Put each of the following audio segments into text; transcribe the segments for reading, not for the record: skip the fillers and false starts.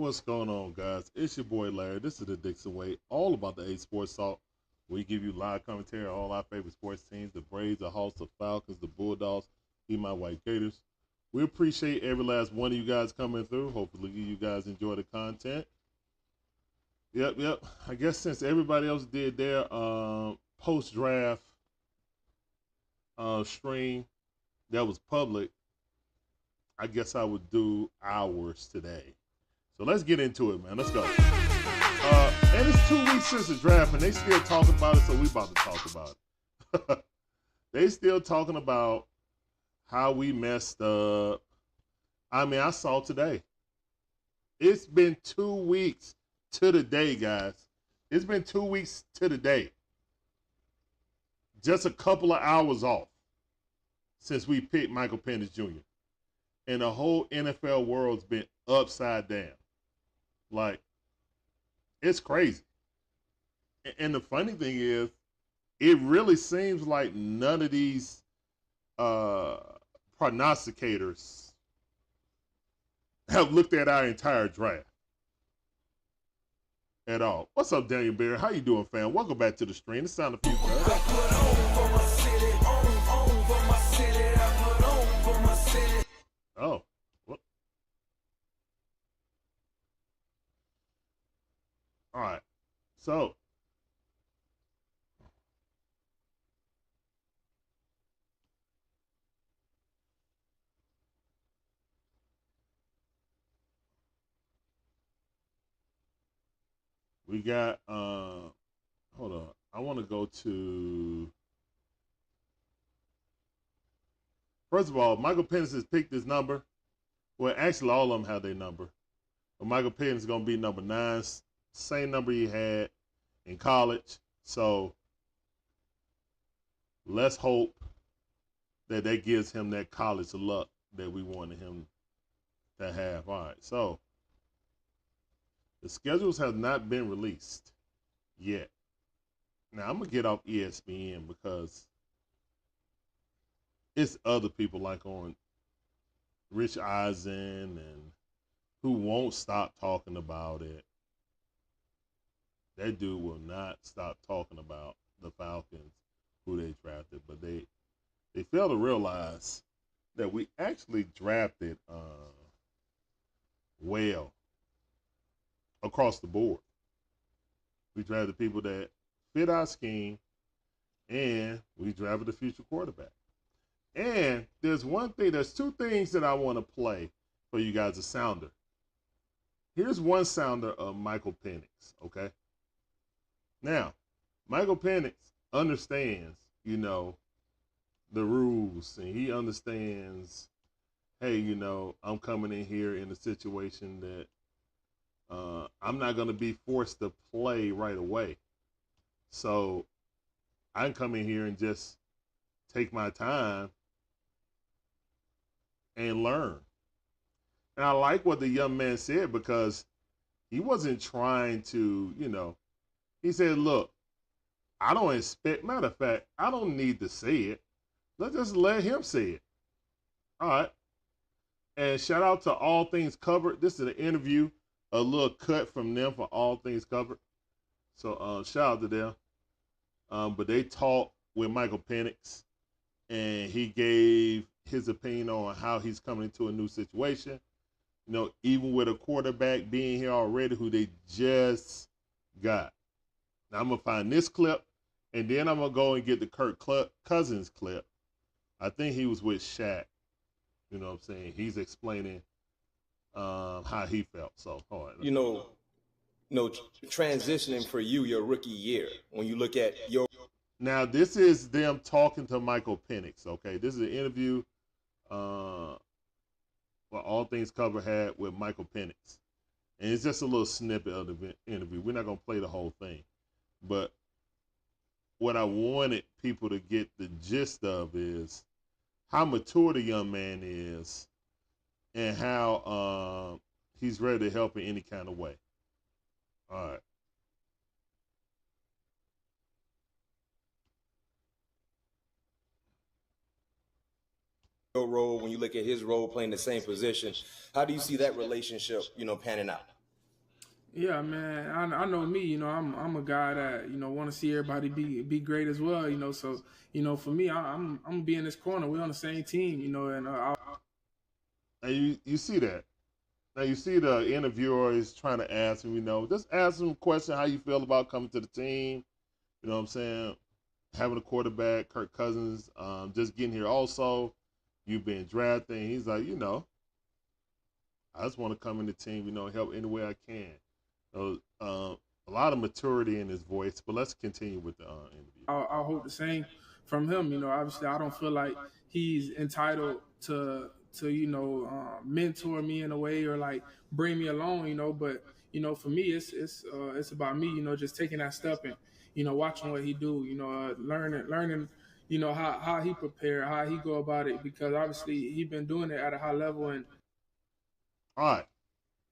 What's going on, guys? It's your boy Larry. This is the Dixon Way, all about the A Sports Talk. We give you live commentary on all our favorite sports teams: the Braves, the Hawks, the Falcons, the Bulldogs, even my White Gators. We appreciate every last one of you guys coming through. Hopefully, you guys enjoy the content. Yep. I guess since everybody else did their post-draft stream that was public, I guess I would do ours today. So let's get into it, man. Let's go. And it's 2 weeks since the draft, and they still talking about it, so we about to talk about it. They still talking about how we messed up. I mean, I saw today. It's been 2 weeks to the day, guys. It's been 2 weeks to the day. Just a couple of hours off since we picked Michael Penix Jr. And the whole NFL world's been upside down. Like, it's crazy. And the funny thing is, it really seems like none of these prognosticators have looked at our entire draft at all. What's up, Daniel Barry? How you doing, fam? Welcome back to the stream. It's time to few Oh. All right, so we got hold on. I want to go to, first of all, Michael Penix has picked his number. Well, actually, all of them have their number. But Michael Penix is going to be number 9. Same number he had in college. So let's hope that gives him that college luck that we wanted him to have. All right, so the schedules have not been released yet. Now, I'm going to get off ESPN because it's other people like on Rich Eisen and who won't stop talking about it. That dude will not stop talking about the Falcons, who they drafted, but they fail to realize that we actually drafted well across the board. We drafted people that fit our scheme, and we drafted a future quarterback. And there's two things that I want to play for you guys, a sounder. Here's one sounder of Michael Penix, okay? Now, Michael Penix understands, the rules, and he understands, hey, I'm coming in here in a situation that I'm not going to be forced to play right away. So I can come in here and just take my time and learn. And I like what the young man said, because he wasn't trying to, he said, look, I don't expect, matter of fact, I don't need to say it. Let's just let him say it. All right. And shout out to All Things Covered. This is an interview, a little cut from them for All Things Covered. So shout out to them. But they talked with Michael Penix, and he gave his opinion on how he's coming into a new situation. Even with a quarterback being here already who they just got. Now, I'm going to find this clip, and then I'm going to go and get the Kirk Cousins clip. I think he was with Shaq. You know what I'm saying? He's explaining how he felt. So, all right. Transitioning for you, your rookie year, when you look at your... Now, this is them talking to Michael Penix, okay? This is an interview what All Things Covered had with Michael Penix. And it's just a little snippet of the interview. We're not going to play the whole thing. But what I wanted people to get the gist of is how mature the young man is and how he's ready to help in any kind of way. All right. Your role, when you look at his role playing the same position, how do you see that relationship, panning out? Yeah, man. I know me. You know, I'm a guy that want to see everybody be great as well. So for me, I'm gonna be in this corner. We're on the same team. And And you see that. Now you see the interviewer is trying to ask him, just ask him a question, how you feel about coming to the team. You know what I'm saying? Having a quarterback, Kirk Cousins, just getting here also. You've been drafted. And he's like, I just want to come in the team, help any way I can. So, a lot of maturity in his voice, but let's continue with the interview. I hope the same from him. Obviously, I don't feel like he's entitled to mentor me in a way or like bring me along. But for me, it's about me. Just taking that step and watching what he do. Learning. How he prepare, how he go about it, because obviously he been doing it at a high level. And All right.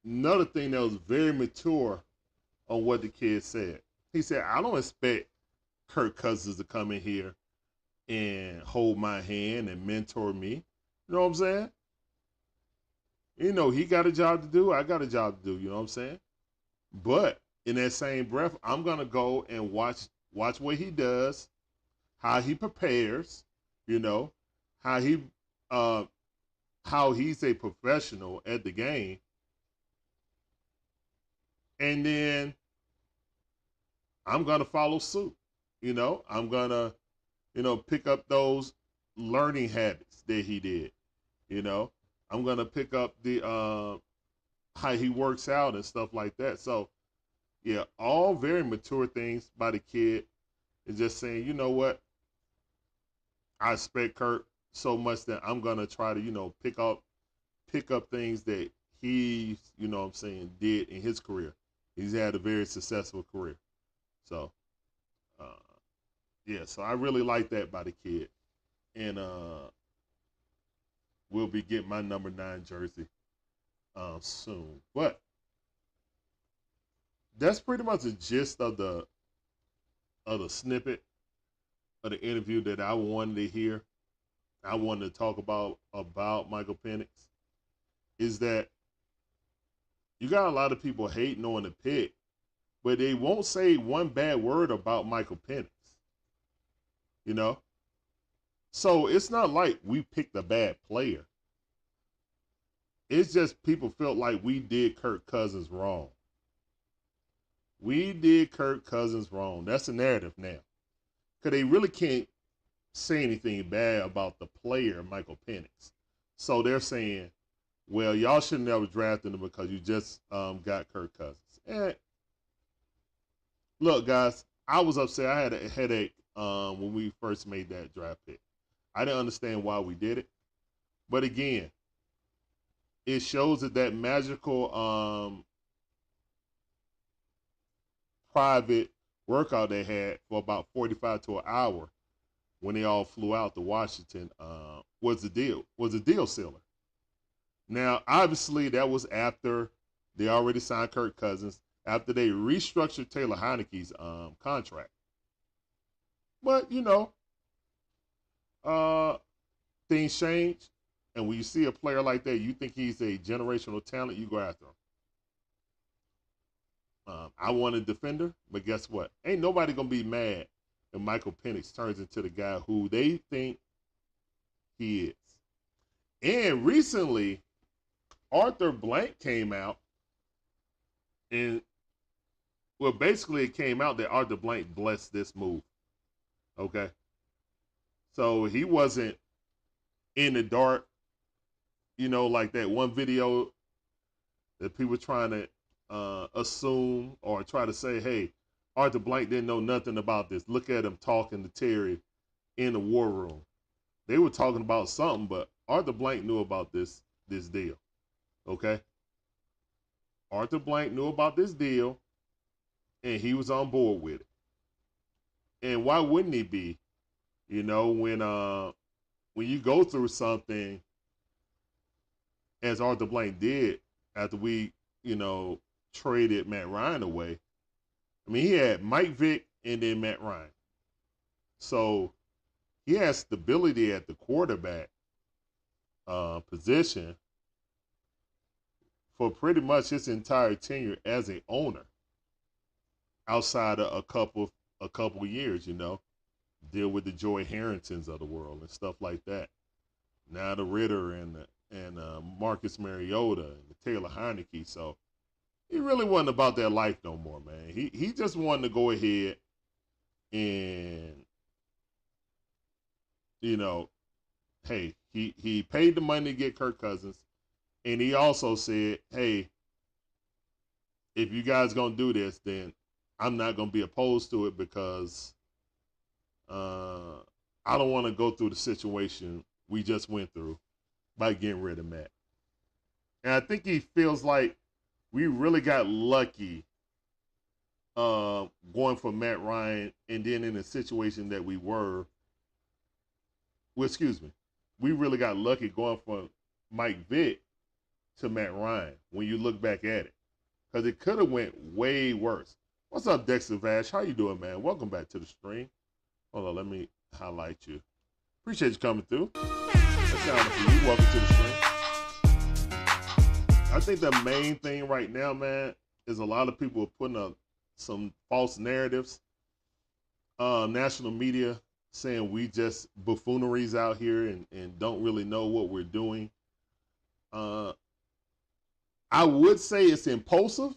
Another thing that was very mature on what the kid said. He said, I don't expect Kirk Cousins to come in here and hold my hand and mentor me. You know what I'm saying? He got a job to do. I got a job to do. You know what I'm saying? But in that same breath, I'm gonna go and watch what he does, how he prepares. You know, how he uh, how he's a professional at the game, and then I'm gonna follow suit. I'm gonna pick up those learning habits that he did. You know, I'm gonna pick up the how he works out and stuff like that. So yeah, all very mature things by the kid. Is just saying, you know what, I respect Kurt so much that I'm gonna try to pick up things that he what I'm saying, did in his career. He's had a very successful career. So uh, yeah, so I really like that by the kid, and will be getting my number 9 jersey soon. But that's pretty much the gist of the snippet of the interview that I wanted to hear. I wanted to talk about Michael Penix. Is that you got a lot of people hating on the pick, but they won't say one bad word about Michael Penix. You know, so it's not like we picked a bad player. It's just people felt like we did Kirk Cousins wrong. We did Kirk Cousins wrong. That's the narrative now. Because they really can't say anything bad about the player, Michael Penix. So they're saying, well, y'all should never drafted him because you just got Kirk Cousins. And look, guys, I was upset. I had a headache when we first made that draft pick. I didn't understand why we did it. But again, it shows that magical private workout they had for about 45 to an hour when they all flew out to Washington was a deal sealer. Now, obviously, that was after they already signed Kirk Cousins, after they restructured Taylor Heineke's contract. But, uh, things change. And when you see a player like that, you think he's a generational talent, you go after him. I want a defender, but guess what? Ain't nobody going to be mad if Michael Penix turns into the guy who they think he is. And recently, Arthur Blank came out, and well, basically it came out that Arthur Blank blessed this move. Okay, so he wasn't in the dark, like that one video that people trying to assume or try to say, hey, Arthur Blank didn't know nothing about this. Look at him talking to Terry in the war room. They were talking about something, but Arthur Blank knew about this deal. Okay, Arthur Blank knew about this deal, and he was on board with it. And why wouldn't he be? When you go through something as Arthur Blank did after we, traded Matt Ryan away. I mean, he had Mike Vick and then Matt Ryan. So he has stability at the quarterback position for pretty much his entire tenure as a owner, outside of a couple years, you know, deal with the Joy Harringtons of the world and stuff like that. Now the Ritter and Marcus Mariota and the Taylor Heineke. So he really wasn't about that life no more, man. He just wanted to go ahead and, you know, hey, he paid the money to get Kirk Cousins, and he also said, hey, if you guys gonna do this, then I'm not gonna be opposed to it because I don't want to go through the situation we just went through by getting rid of Matt. And I think he feels like we really got lucky going for Matt Ryan, and then in the situation that we were, well, excuse me, we really got lucky going from Mike Vick to Matt Ryan when you look back at it, because it could have went way worse. What's up, Dexter Vash? How you doing, man? Welcome back to the stream. Hold on, let me highlight you. Appreciate you coming through. That's sounding for you. Welcome to the stream. I think the main thing right now, man, is a lot of people are putting up some false narratives. National media saying we just buffooneries out here and don't really know what we're doing. I would say it's impulsive.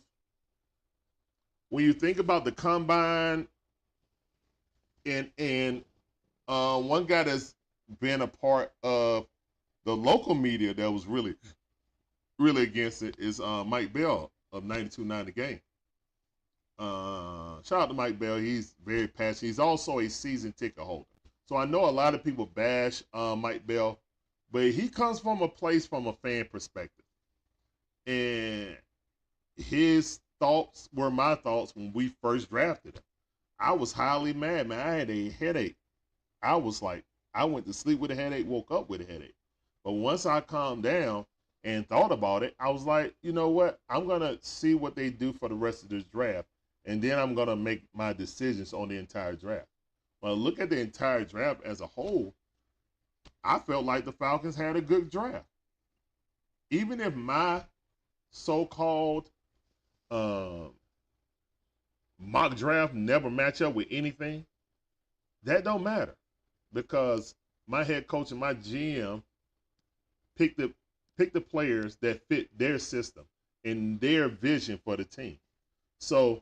When you think about the combine, and one guy that's been a part of the local media that was really against it is Mike Bell of 92.9 The Game. Shout out to Mike Bell. He's very passionate. He's also a season ticket holder. So I know a lot of people bash Mike Bell, but he comes from a place from a fan perspective. And his thoughts were my thoughts when we first drafted him. I was highly mad, man. I had a headache. I was like, I went to sleep with a headache, woke up with a headache. But once I calmed down and thought about it, I was like, you know what? I'm going to see what they do for the rest of this draft, and then I'm going to make my decisions on the entire draft. When I look at the entire draft as a whole, I felt like the Falcons had a good draft. Even if my so-called mock draft never match up with anything, that don't matter, because my head coach and my GM pick the players that fit their system and their vision for the team. So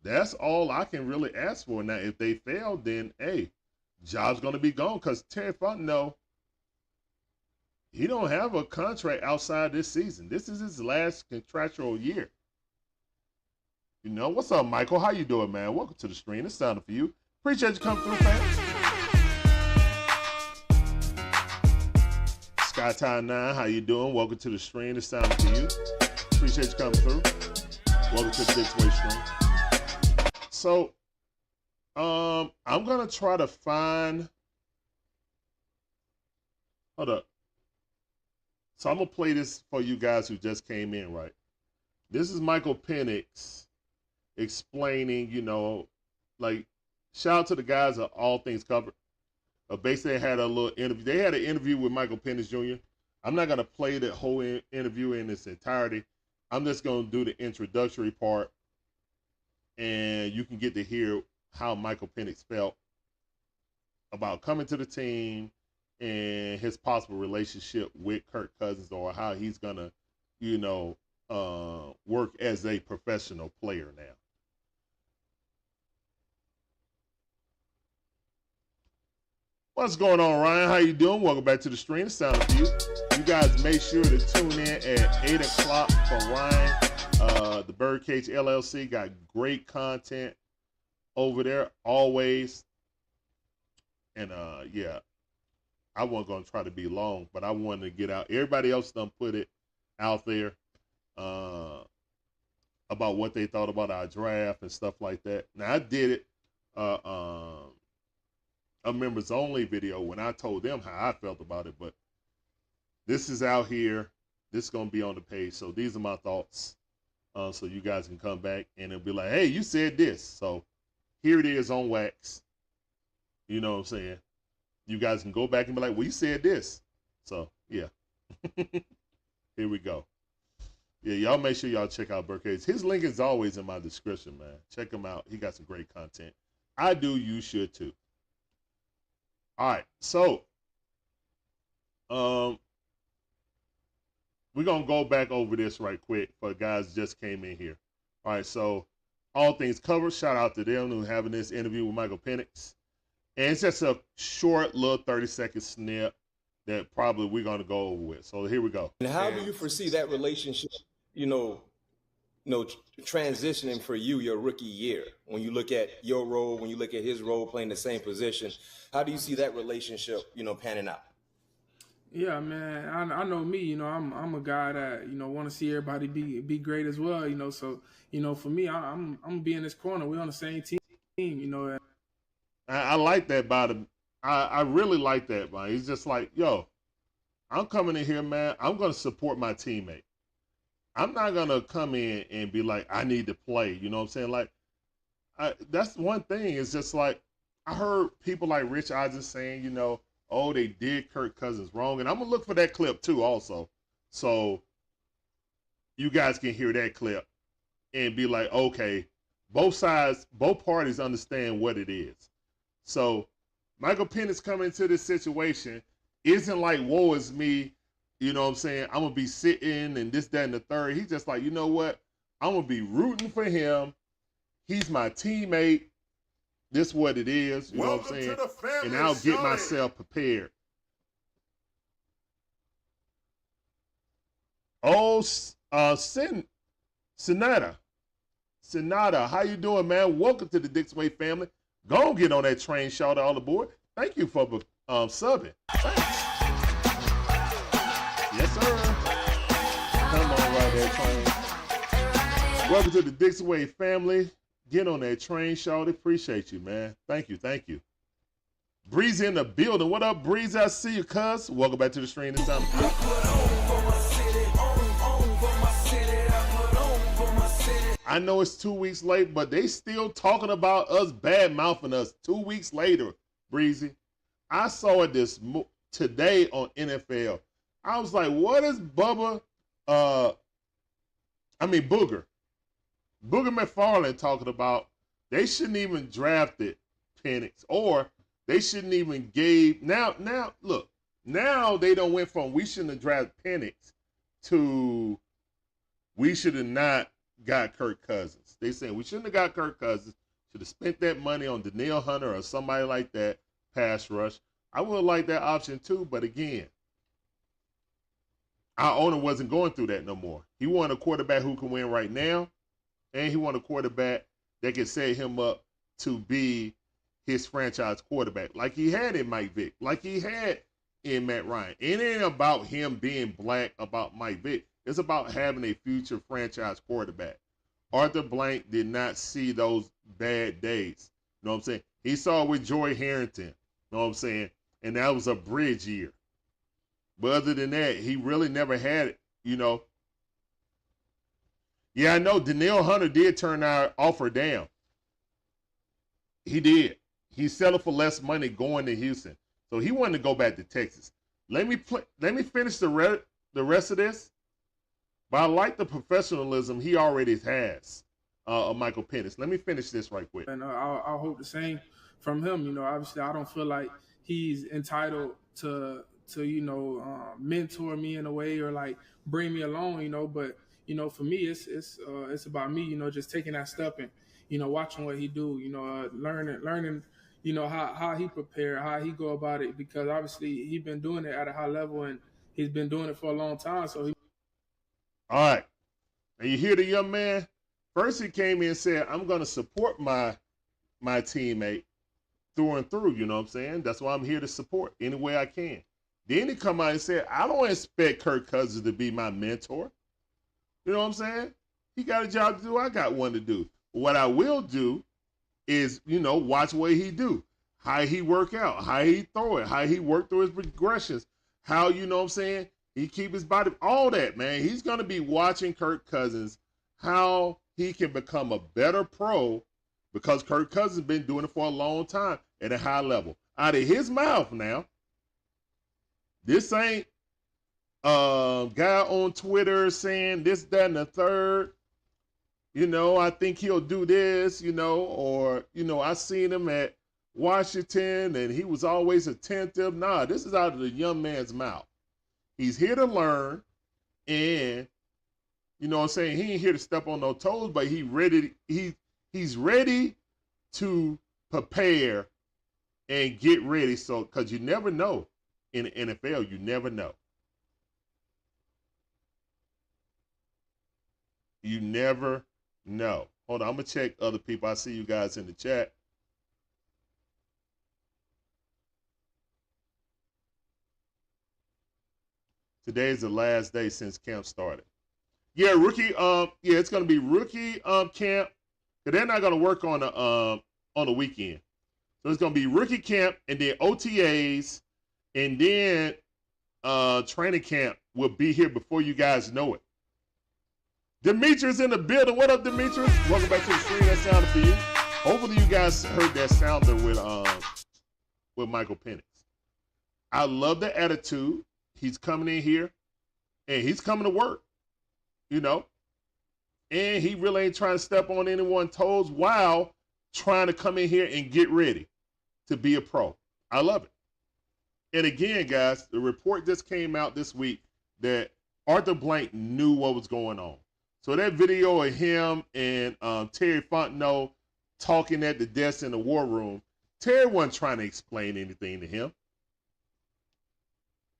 that's all I can really ask for. Now, if they fail, then hey, job's gonna be gone, because Terry Fontenot, he don't have a contract outside this season. This is his last contractual year. You know, what's up, Michael? How you doing, man? Welcome to the stream. It's sounding for you. Appreciate you coming through, fam. Skytime9, how you doing? Welcome to the stream. It's sounding for you. Appreciate you coming through. Welcome to the Dixon Way stream. So, I'm gonna try to find. Hold up. So I'm gonna play this for you guys who just came in, right? This is Michael Penix explaining, you know, like, shout out to the guys at All Things Covered. Basically, they had a little interview. They had an interview with Michael Penix Jr. I'm not going to play the whole interview in its entirety. I'm just going to do the introductory part, and you can get to hear how Michael Penix felt about coming to the team and his possible relationship with Kirk Cousins, or how he's going to, you know, work as a professional player now. What's going on, Ryan? How you doing? Welcome back to the stream. It's sounding for you. You guys make sure to tune in at 8 o'clock for Ryan. The Birdcage LLC got great content over there always. And yeah, I wasn't going to try to be long, but I wanted to get out. Everybody else done put it out there about what they thought about our draft and stuff like that. Now, I did it a members only video when I told them how I felt about it, but this is out here. This is going to be on the page. So these are my thoughts. So you guys can come back and it'll be like, hey, you said this. So here it is on wax. You know what I'm saying? You guys can go back and be like, well, you said this. So yeah, here we go. Yeah, y'all make sure y'all check out Burkhead's. His link is always in my description, man. Check him out. He got some great content. I do. You should too. All right, so we're gonna go back over this right quick for guys just came in here. All right, so all things covered. Shout out to them who having this interview with Michael Penix, and it's just a short little 30-second snip that probably we're gonna go over with. So here we go. And how do you foresee that relationship, transitioning for you your rookie year? When you look at your role, when you look at his role playing the same position, how do you see that relationship, panning out? Yeah, man. I know me. I'm a guy that want to see everybody be great as well. So for me, I'm gonna be in this corner. We're on the same team. I like that about him. I really like that, man. He's just like, yo, I'm coming in here, man. I'm gonna support my teammate. I'm not gonna come in and be like, I need to play. You know what I'm saying? Like, that's one thing. It's just like I heard people like Rich Eisen saying, oh, they did Kirk Cousins wrong. And I'm going to look for that clip too also. So you guys can hear that clip and be like, okay, both sides, both parties understand what it is. So Michael Penix coming into this situation isn't like, woe is me, you know what I'm saying? I'm going to be sitting and this, that, and the third. He's just like, you know what? I'm going to be rooting for him. He's my teammate. This is what it is, you know what I'm saying? And I'll get myself prepared. Oh, Sonata, how you doing, man? Welcome to the Dixon Way family. Go and get on that train, shout out all aboard. Thank you for subbing. Thanks. Yes, sir. Come on, right there, train. Welcome to the Dixon Way family. Get on that train, Shawty. Appreciate you, man. Thank you. Breezy in the building. What up, Breezy? I see you, cuz. Welcome back to the stream this time. I know it's 2 weeks late, but they still talking about us, bad-mouthing us 2 weeks later, Breezy. I saw it today on NFL. I was like, what is Booger McFarland talking about? They shouldn't even drafted Penix, or they shouldn't even gave. Now look, now they don't went from we shouldn't have drafted Penix to we should have not got Kirk Cousins. They saying we shouldn't have got Kirk Cousins. Should have spent that money on Danielle Hunter or somebody like that, pass rush. I would like that option too, but again, our owner wasn't going through that no more. He wanted a quarterback who can win right now. And he wanted a quarterback that could set him up to be his franchise quarterback, like he had in Mike Vick, like he had in Matt Ryan. It ain't about him being black about Mike Vick. It's about having a future franchise quarterback. Arthur Blank did not see those bad days. You know what I'm saying? He saw it with Joy Harrington. You know what I'm saying? And that was a bridge year. But other than that, he really never had it, Yeah, I know Danielle Hunter did turn our offer down. He did. He settled for less money going to Houston. So he wanted to go back to Texas. Let me finish the rest of this. But I like the professionalism he already has of Michael Penix. Let me finish this right quick. And I hope the same from him. Obviously I don't feel like he's entitled to mentor me in a way or like bring me along, but for me, it's about me, just taking that step and, watching what he do, learning, how he prepare, how he go about it, because obviously he's been doing it at a high level and he's been doing it for a long time. So all right. And you hear the young man? First he came in and said, I'm going to support my teammate through and through, you know what I'm saying? That's why I'm here to support any way I can. Then he come out and said, I don't expect Kirk Cousins to be my mentor. You know what I'm saying? He got a job to do. I got one to do. What I will do is, watch what he do, how he work out, how he throw it, how he work through his progressions, how, you know what I'm saying, he keep his body, all that, man. He's going to be watching Kirk Cousins, how he can become a better pro, because Kirk Cousins been doing it for a long time at a high level. Out of his mouth now, this ain't Guy on Twitter saying this, that, and the third. I think he'll do this, or, I seen him at Washington and he was always attentive. Nah, this is out of the young man's mouth. He's here to learn, and, what I'm saying, he ain't here to step on no toes, but he's ready to prepare and get ready. So, because you never know in the NFL, you never know. You never know. Hold on, I'm going to check other people. I see you guys in the chat. Today is the last day since camp started. Yeah, rookie. It's going to be rookie camp. But they're not going to work on the weekend. So it's going to be rookie camp and then OTAs, and then training camp will be here before you guys know it. Demetrius in the building. What up, Demetrius? Welcome back to the stream. That sounded for you. Hopefully you guys heard that sounder with Michael Penix. I love the attitude. He's coming in here, and he's coming to work, and he really ain't trying to step on anyone's toes while trying to come in here and get ready to be a pro. I love it. And again, guys, the report just came out this week that Arthur Blank knew what was going on. So that video of him and Terry Fontenot talking at the desk in the war room, Terry wasn't trying to explain anything to him.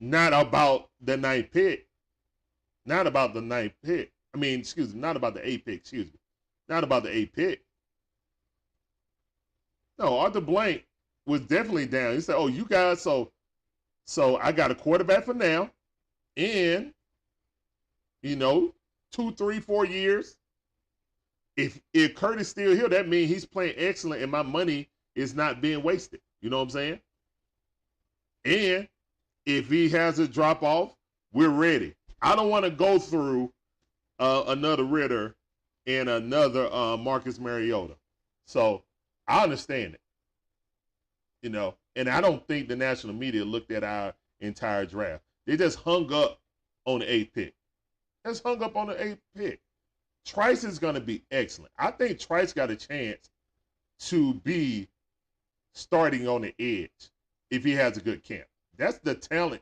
Not about the ninth pick. Not about the ninth pick. Not about the eighth pick, Not about the eighth pick. No, Arthur Blank was definitely down. He said, oh, you guys, so I got a quarterback for now. And, 2, 3, 4 years. If Kurt is still here, that means he's playing excellent and my money is not being wasted. You know what I'm saying? And if he has a drop off, we're ready. I don't want to go through another Ritter and another Marcus Mariota. So I understand it. And I don't think the national media looked at our entire draft. They just hung up on the eighth pick. Just hung up on the eighth pick. Trice is going to be excellent. I think Trice got a chance to be starting on the edge if he has a good camp. That's the talent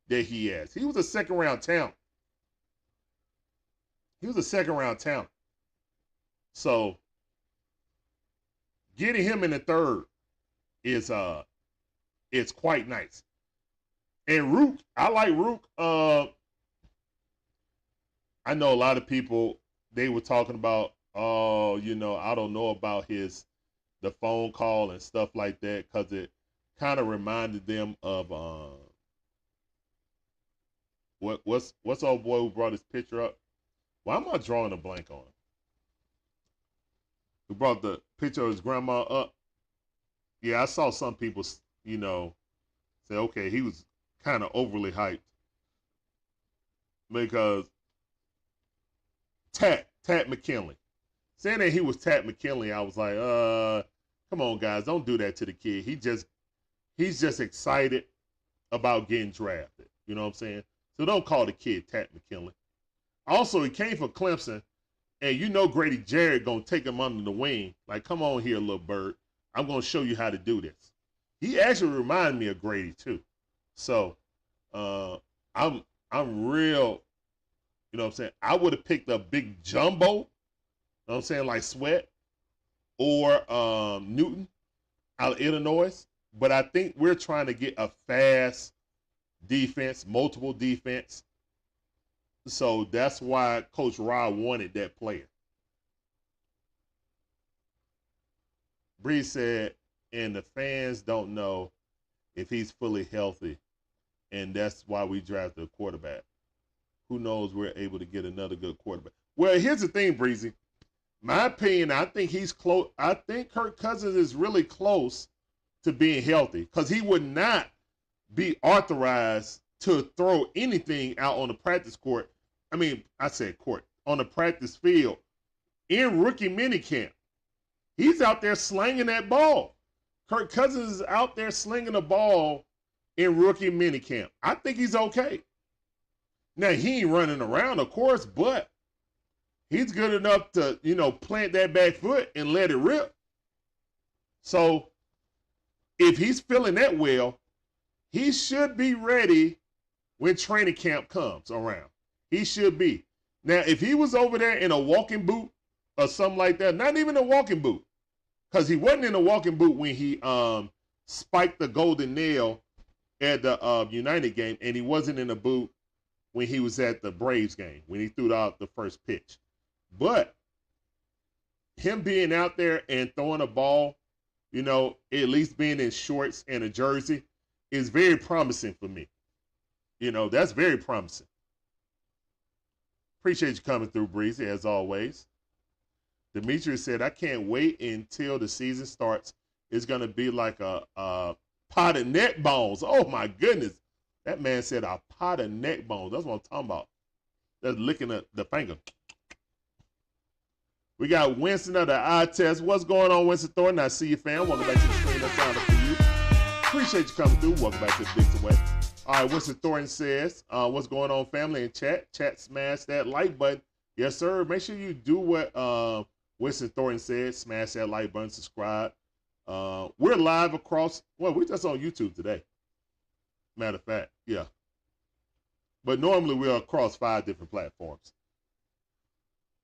that he has. He was a second-round talent. So getting him in the third is quite nice. And Rook, I like Rook. I know a lot of people, they were talking about, I don't know about the phone call and stuff like that, because it kind of reminded them of what's old boy who brought his picture up? Why am I drawing a blank on it? Who brought the picture of his grandma up? Yeah, I saw some people, say, okay, he was kind of overly hyped. Because Tat McKinley. Saying that he was Tat McKinley, I was like, come on, guys, don't do that to the kid. He's just excited about getting drafted. You know what I'm saying? So don't call the kid Tat McKinley. Also, he came from Clemson, and Grady Jarrett going to take him under the wing. Like, come on here, little bird. I'm going to show you how to do this. He actually reminded me of Grady, too. So, I'm real, you know what I'm saying? I would have picked up Big Jumbo, you know what I'm saying, like Sweat or Newton out of Illinois. But I think we're trying to get a fast defense, multiple defense. So that's why Coach Ra wanted that player. Bree said, and the fans don't know if he's fully healthy, and that's why we drafted a quarterback. Who knows, we're able to get another good quarterback. Well, here's the thing, Breezy. My opinion, I think he's close. I think Kirk Cousins is really close to being healthy, because he would not be authorized to throw anything out on the practice court. On the practice field in rookie minicamp. He's out there slinging that ball. Kirk Cousins is out there slinging the ball in rookie minicamp. I think he's okay. Now, he ain't running around, of course, but he's good enough to, plant that back foot and let it rip. So if he's feeling that well, he should be ready when training camp comes around. He should be. Now, if he was over there in a walking boot or something like that, not even a walking boot, because he wasn't in a walking boot when he spiked the golden nail at the United game, and he wasn't in a boot when he was at the Braves game, when he threw out the first pitch. But him being out there and throwing a ball, at least being in shorts and a jersey, is very promising for me. That's very promising. Appreciate you coming through, Breezy, as always. Demetrius said, I can't wait until the season starts. It's going to be like a pot of neck bones. Oh, my goodness. That man said a pot of neck bones. That's what I'm talking about. That's licking the finger. We got Winston of the eye test. What's going on, Winston Thornton? I see you, fam. Welcome back to the screen. That's sounded for you. Appreciate you coming through. Welcome back to the Dixon Way. All right, Winston Thornton says, what's going on, family, in chat? Chat, smash that like button. Yes, sir. Make sure you do what Winston Thornton said. Smash that like button, subscribe. We're live across, we're just on YouTube today. Matter of fact, yeah. But normally we're across 5 different platforms.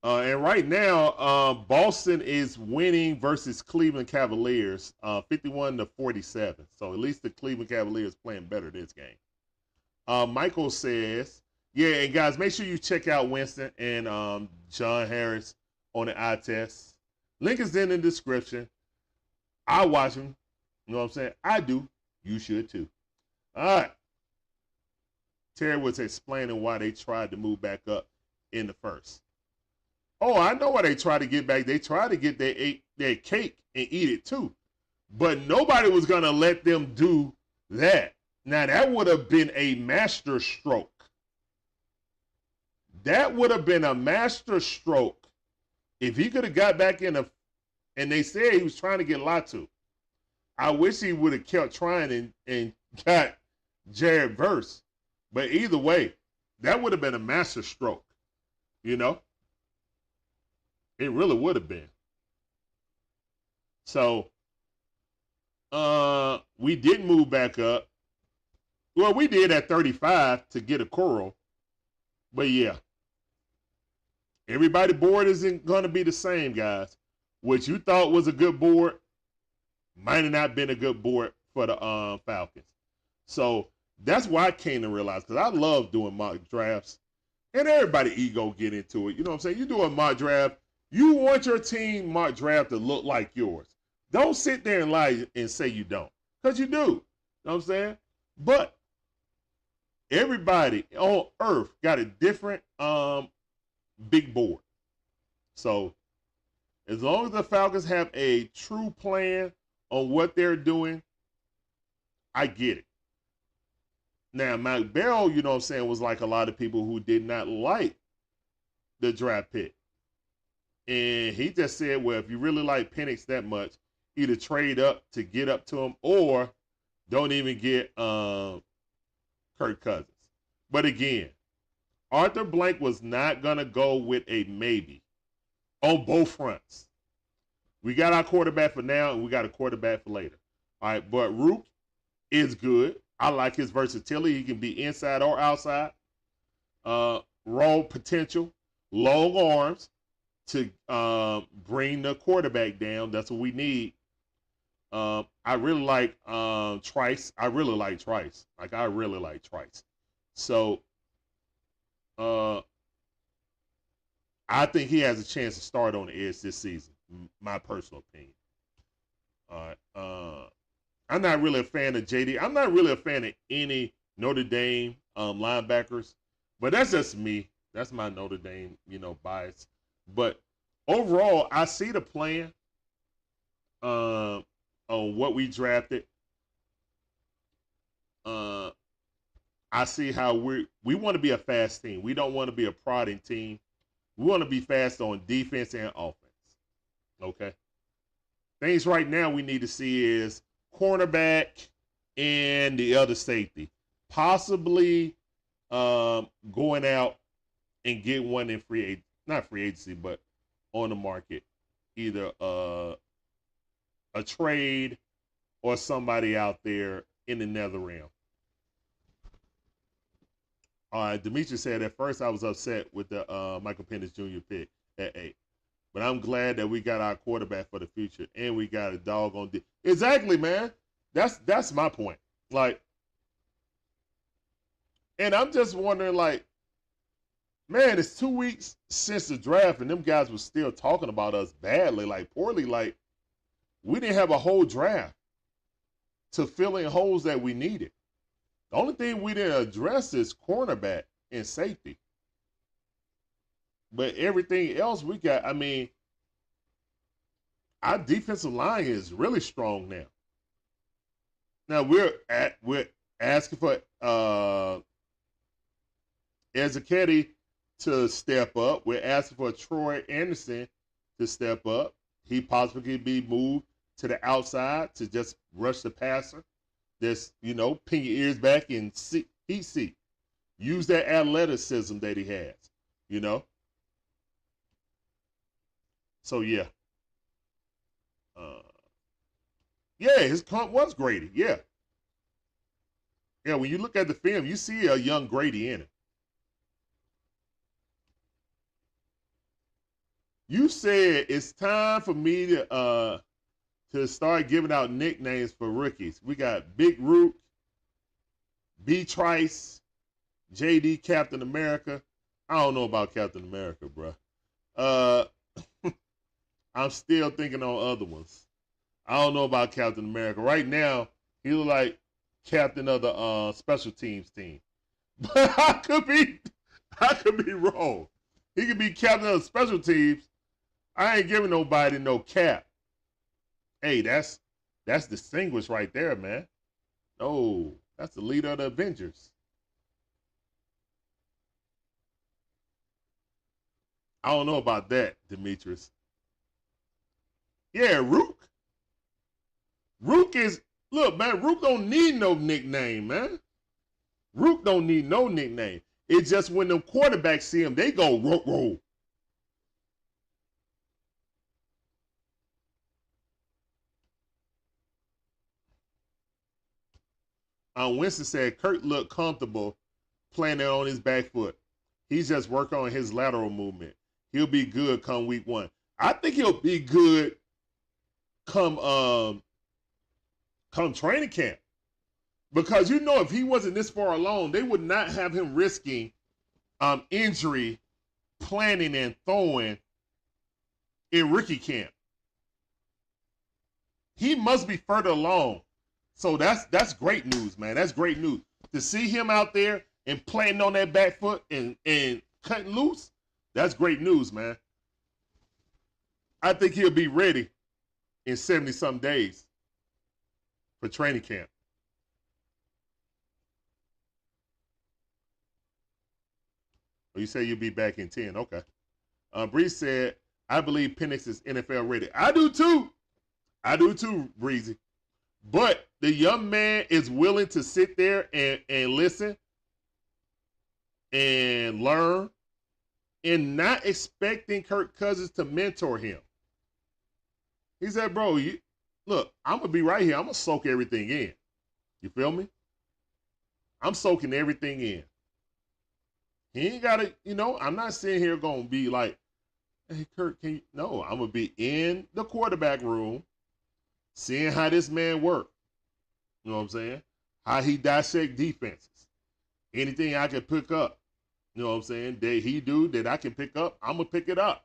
And right now, Boston is winning versus Cleveland Cavaliers, 51-47. So at least the Cleveland Cavaliers playing better this game. Michael says, yeah, and guys, make sure you check out Winston and John Harris on the eye test. Link is in the description. I watch them. You know what I'm saying? I do. You should too. All right. Terry was explaining why they tried to move back up in the first. Oh, I know why they tried to get back. They tried to get their cake and eat it too. But nobody was going to let them do that. Now, that would have been a master stroke. That would have been a master stroke if he could have got back in and they said he was trying to get Latu. I wish he would have kept trying and got Jared Verse. But either way, that would have been a master stroke. It really would have been. So, we did move back up. Well, we did at 35 to get a Coral. But yeah. Everybody's board isn't going to be the same, guys. What you thought was a good board might have not been a good board for the Falcons. So that's why I came to realize, because I love doing mock drafts. And everybody ego get into it. You know what I'm saying? You do a mock draft. You want your team mock draft to look like yours. Don't sit there and lie and say you don't. Because you do. You know what I'm saying? But everybody on earth got a different big board. So as long as the Falcons have a true plan on what they're doing, I get it. Now, Mike Bell, you know what I'm saying, was like a lot of people who did not like the draft pick. And he just said, well, if you really like Penix that much, either trade up to get up to him or don't even get Kirk Cousins. But again, Arthur Blank was not going to go with a maybe on both fronts. We got our quarterback for now, and we got a quarterback for later. All right, but Rook is good. I like his versatility. He can be inside or outside. Raw potential, long arms to bring the quarterback down. That's what we need. I really like Trice. I really like Trice. I really like Trice. So I think he has a chance to start on the edge this season. My personal opinion. All right. I'm not really a fan of JD. I'm not really a fan of any Notre Dame linebackers, but that's just me. That's my Notre Dame, bias. But overall, I see the plan on what we drafted. I see how we want to be a fast team. We don't want to be a prodding team. We want to be fast on defense and offense. Okay. Things right now we need to see is cornerback and the other safety. Possibly going out and get one in not free agency, but on the market, either a trade or somebody out there in the nether realm. Demetrius said, at first I was upset with the Michael Penix Jr. pick at 8. But I'm glad that we got our quarterback for the future and we got a doggone exactly, man. That's my point. Like, and I'm just wondering, like, man, it's 2 weeks since the draft and them guys were still talking about us badly, like poorly. Like, we didn't have a whole draft to fill in holes that we needed. The only thing we didn't address is cornerback and safety. But everything else we got, I mean, our defensive line is really strong now. Now we're asking for Ezekedi to step up. We're asking for Troy Anderson to step up. He possibly could be moved to the outside to just rush the passer. Just, you know, pin your ears back and see. Use that athleticism that he has, you know. So, yeah. Yeah, his comp was Grady. Yeah. Yeah, when you look at the film, you see a young Grady in it. You said it's time for me to start giving out nicknames for rookies. We got Big Rook, B. Trice, JD Captain America. I don't know about Captain America, bro. I'm still thinking on other ones. I don't know about Captain America. Right now, he look like captain of the special teams team. But I could be wrong. He could be captain of the special teams. I ain't giving nobody no cap. Hey, that's distinguished right there, man. No, that's the leader of the Avengers. I don't know about that, Demetrius. Yeah, Rook. Rook is, look, man, Rook don't need no nickname, man. Rook don't need no nickname. It's just when the quarterbacks see him, they go roll. Winston said Kurt looked comfortable playing it on his back foot. He's just working on his lateral movement. He'll be good come week 1. I think he'll be good come training camp. Because, you know, if he wasn't this far along, they would not have him risking injury, planning, and throwing in rookie camp. He must be further along. So that's great news, man. That's great news. To see him out there and playing on that back foot and cutting loose, that's great news, man. I think he'll be ready in 70-some days for training camp. You say you'll be back in 10. Okay. Bree said, I believe Penix is NFL ready. I do too, Breezy. But the young man is willing to sit there and listen and learn and not expecting Kirk Cousins to mentor him. He said, bro, look, I'm going to be right here. I'm going to soak everything in. You feel me? I'm soaking everything in. He ain't got to, you know, I'm not sitting here going to be like, hey, Kirk, can you? No, I'm going to be in the quarterback room, seeing how this man works. You know what I'm saying? How he dissect defenses. Anything I can pick up, you know what I'm saying, that he do that I can pick up, I'm going to pick it up.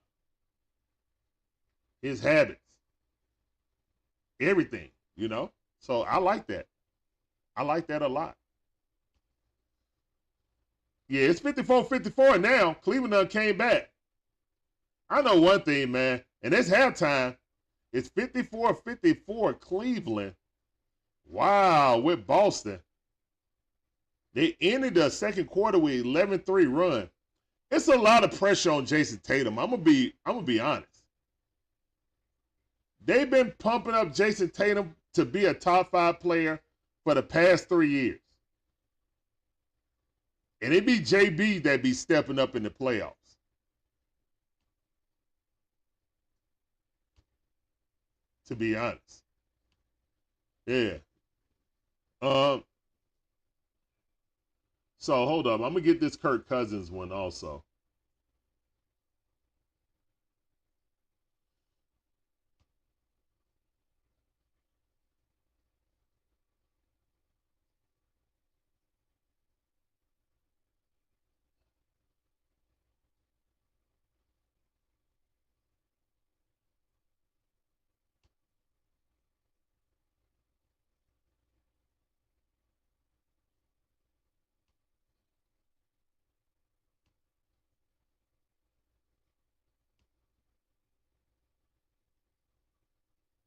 His habits. Everything, you know? So I like that. I like that a lot. Yeah, it's 54-54 now. Cleveland done came back. I know one thing, man, and it's halftime. It's 54-54 Cleveland. Wow, with Boston. They ended the second quarter with 11-3 run. It's a lot of pressure on Jason Tatum. I'm gonna be honest. They've been pumping up Jason Tatum to be a top 5 player for the past 3 years. And it be JB that be stepping up in the playoffs. To be honest. Yeah. So hold up. I'm gonna get this Kirk Cousins one also.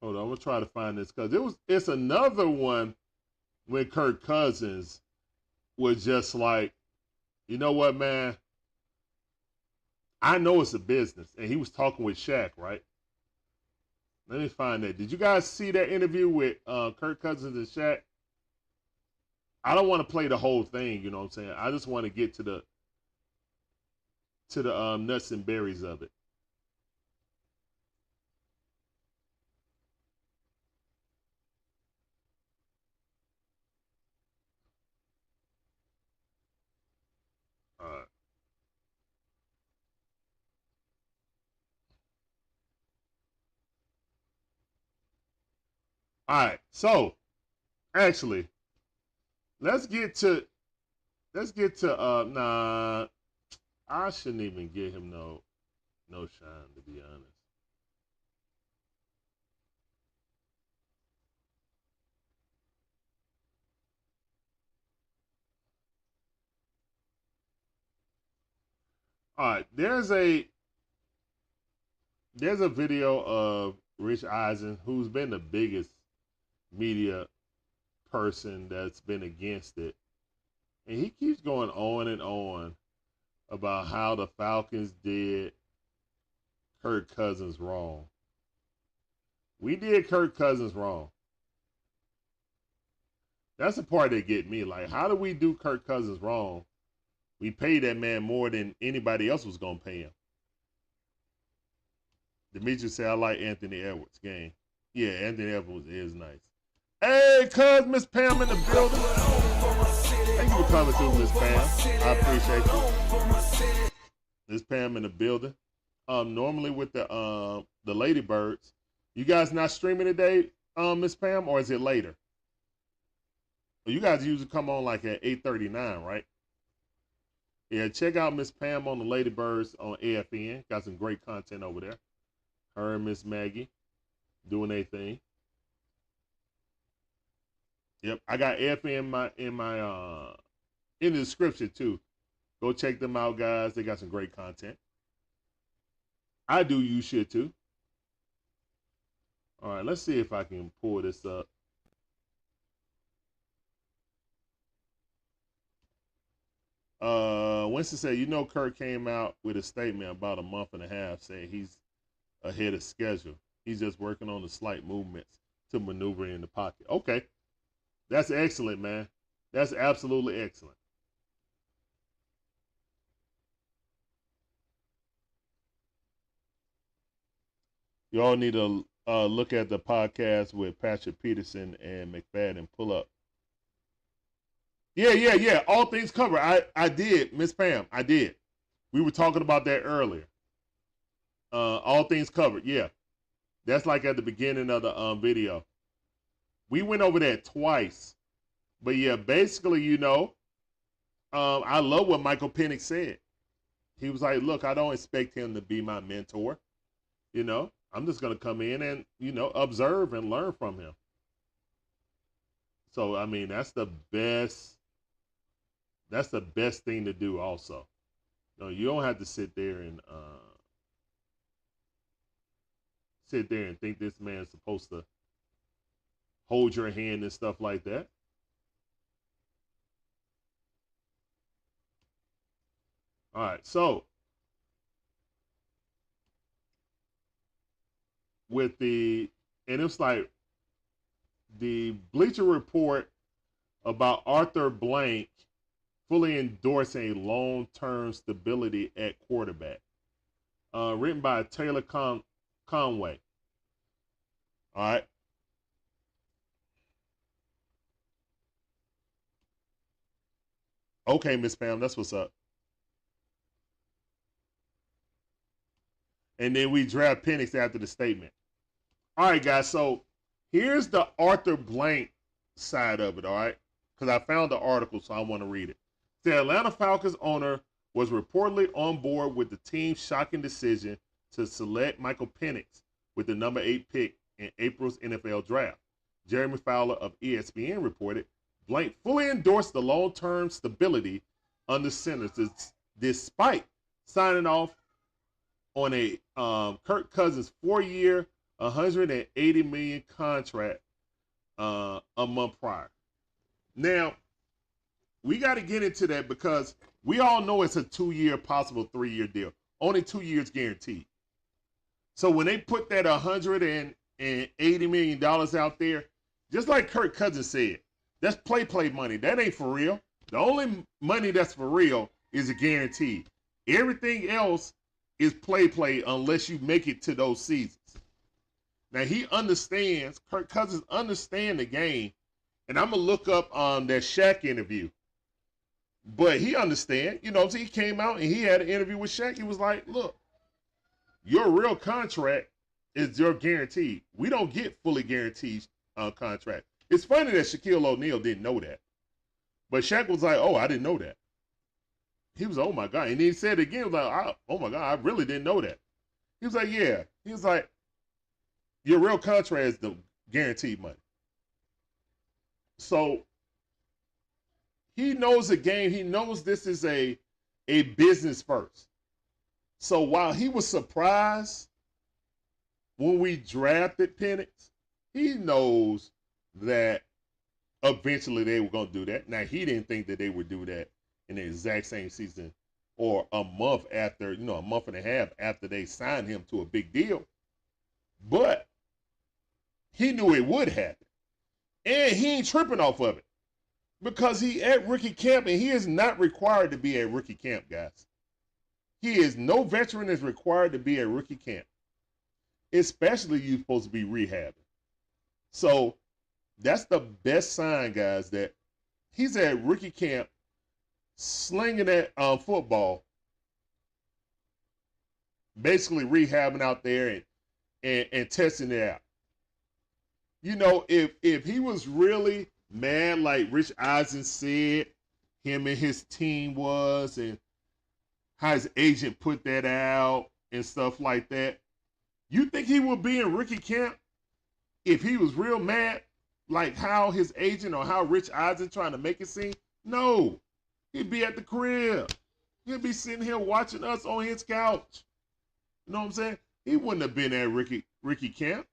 Hold on, I'm gonna try to find this because it's another one when Kirk Cousins was just like, you know what, man? I know it's a business. And he was talking with Shaq, right? Let me find that. Did you guys see that interview with Kirk Cousins and Shaq? I don't want to play the whole thing, you know what I'm saying? I just want to get to the nuts and berries of it. All right. All right. So, actually, let's get to nah, I shouldn't even give him no shine, to be honest. All right, there's a video of Rich Eisen, who's been the biggest media person that's been against it, and he keeps going on and on about how the Falcons did Kirk Cousins wrong. We did Kirk Cousins wrong. That's the part that get me. Like, how do we do Kirk Cousins wrong? We paid that man more than anybody else was gonna pay him. Demetrius said, I like Anthony Edwards' game. Yeah, Anthony Edwards is nice. Hey, cuz, Miss Pam in the building. Thank you for coming through, Miss Pam. I appreciate you. Miss Pam in the building. Normally with the Ladybirds, you guys not streaming today, Miss Pam, or is it later? Well, you guys usually come on like at 8:39, right? Yeah, check out Miss Pam on the Ladybirds on AFN. Got some great content over there. Her and Miss Maggie doing their thing. Yep, I got AFN in the description too. Go check them out, guys. They got some great content. I do. You should too. All right, let's see if I can pull this up. Winston said, you know, Kirk came out with a statement about a month and a half saying he's ahead of schedule. He's just working on the slight movements to maneuver in the pocket. Okay. That's excellent, man. That's absolutely excellent. You all need to look at the podcast with Patrick Peterson and McFadden. Pull up. Yeah. All things covered. I did, Miss Pam. I did. We were talking about that earlier. All things covered. Yeah, that's like at the beginning of the video. We went over that twice, but yeah, basically, you know, I love what Michael Penix said. He was like, "Look, I don't expect him to be my mentor. You know, I'm just gonna come in and observe and learn from him." So I mean, that's the best. That's the best thing to do. Also, you don't have to sit there and think this man's supposed to hold your hand and stuff like that. All right, so and it's like the Bleacher Report about Arthur Blank fully endorsing long-term stability at quarterback. Written by Taylor Conway. All right. Okay, Miss Pam, that's what's up. And then we draft Penix after the statement. All right, guys. So here's the Arthur Blank side of it. All right, because I found the article, so I want to read it. The Atlanta Falcons owner was reportedly on board with the team's shocking decision to select Michael Penix with the number 8 pick in April's NFL draft. Jeremy Fowler of ESPN reported Blank fully endorsed the long-term stability under center despite signing off on a Kirk Cousins 4-year, $180 million contract a month prior. Now, we got to get into that because we all know it's a 2-year, possible 3-year deal. Only 2 years guaranteed. So when they put that $180 million out there, just like Kirk Cousins said, that's play money. That ain't for real. The only money that's for real is a guarantee. Everything else is play unless you make it to those seasons. Now he understands, Kirk Cousins understand the game, and I'm gonna look up that Shaq interview. But he understand, so he came out and he had an interview with Shaq. He was like, look, your real contract is your guarantee. We don't get fully guaranteed contract. It's funny that Shaquille O'Neal didn't know that. But Shaq was like, oh, I didn't know that. He was, oh my God. And he said it again, he was like, oh my God, I really didn't know that. He was like, yeah. He was like, your real contract is the guaranteed money. So he knows the game. He knows this is a business first. So while he was surprised when we drafted Penix, he knows that eventually they were going to do that. Now, he didn't think that they would do that in the exact same season or a month after, a month and a half after they signed him to a big deal. But he knew it would happen. And he ain't tripping off of it because he at rookie camp, and he is not required to be at rookie camp, guys. No veteran is required to be at rookie camp, especially you're supposed to be rehabbing. So that's the best sign, guys, that he's at rookie camp slinging that football, basically rehabbing out there and testing it out. If he was really mad like Rich Eisen said him and his team was, and how his agent put that out and stuff like that, you think he would be in rookie camp if he was real mad like how his agent or how Rich Eisen trying to make it seem? No. He'd be at the crib. He'd be sitting here watching us on his couch. You know what I'm saying? He wouldn't have been at rookie camp.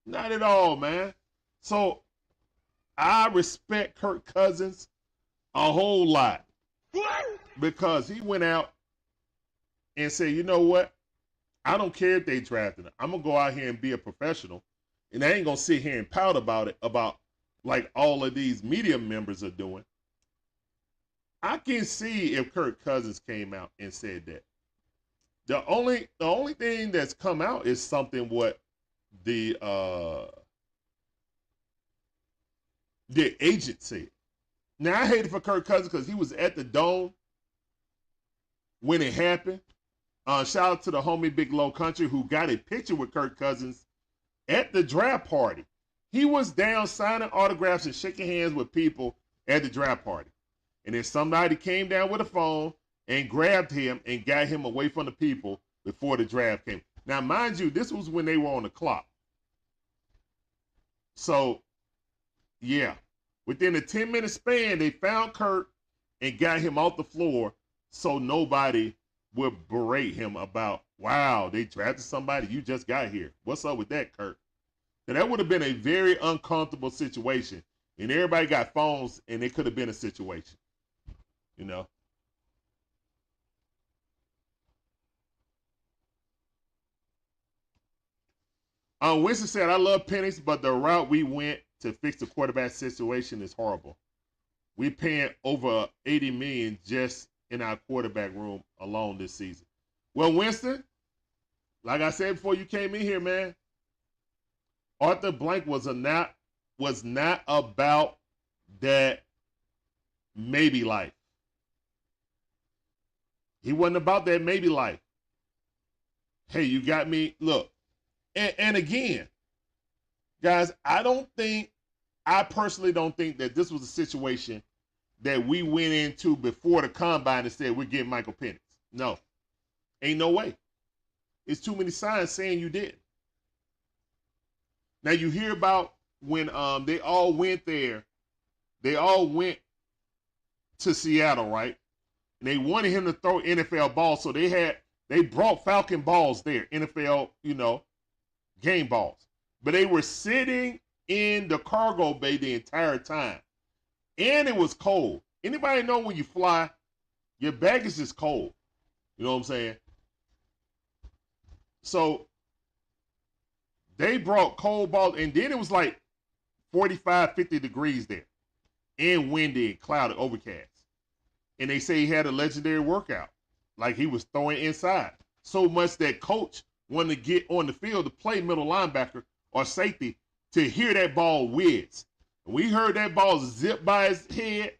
Not at all, man. So I respect Kirk Cousins a whole lot because he went out and said, you know what? I don't care if they drafted him. I'm going to go out here and be a professional, and I ain't going to sit here and pout about it, about like all of these media members are doing. I can see if Kirk Cousins came out and said that. The only thing that's come out is something what the agent said. Now I hate it for Kirk Cousins because he was at the Dome when it happened. Shout out to the homie Big Low Country who got a picture with Kirk Cousins at the draft party. He was down signing autographs and shaking hands with people at the draft party. And then somebody came down with a phone and grabbed him and got him away from the people before the draft came. Now, mind you, this was when they were on the clock. So, yeah. Within a 10-minute span, they found Kirk and got him off the floor so nobody would berate him about, wow, they drafted somebody, you just got here. What's up with that, Kirk? Now, that would have been a very uncomfortable situation. And everybody got phones, and it could have been a situation. Winston said, I love Penix, but the route we went to fix the quarterback situation is horrible. We paying over 80 million just in our quarterback room alone this season. Well, Winston, like I said before you came in here, man, Arthur Blank was not about that maybe life. He wasn't about that maybe life. Hey, you got me. Look, and again, guys, I personally don't think that this was a situation that we went into before the combine and said we're getting Michael Penix. No, ain't no way. It's too many signs saying you did. Now you hear about when they all went there. They all went to Seattle, right? And they wanted him to throw NFL balls, so they brought Falcon balls there, NFL, game balls. But they were sitting in the cargo bay the entire time. And it was cold. Anybody know when you fly, your baggage is cold. You know what I'm saying? So they brought cold balls, and then it was like 45, 50 degrees there. And windy and cloudy, overcast. And they say he had a legendary workout. Like he was throwing inside. So much that coach wanted to get on the field to play middle linebacker or safety to hear that ball whiz. And we heard that ball zip by his head,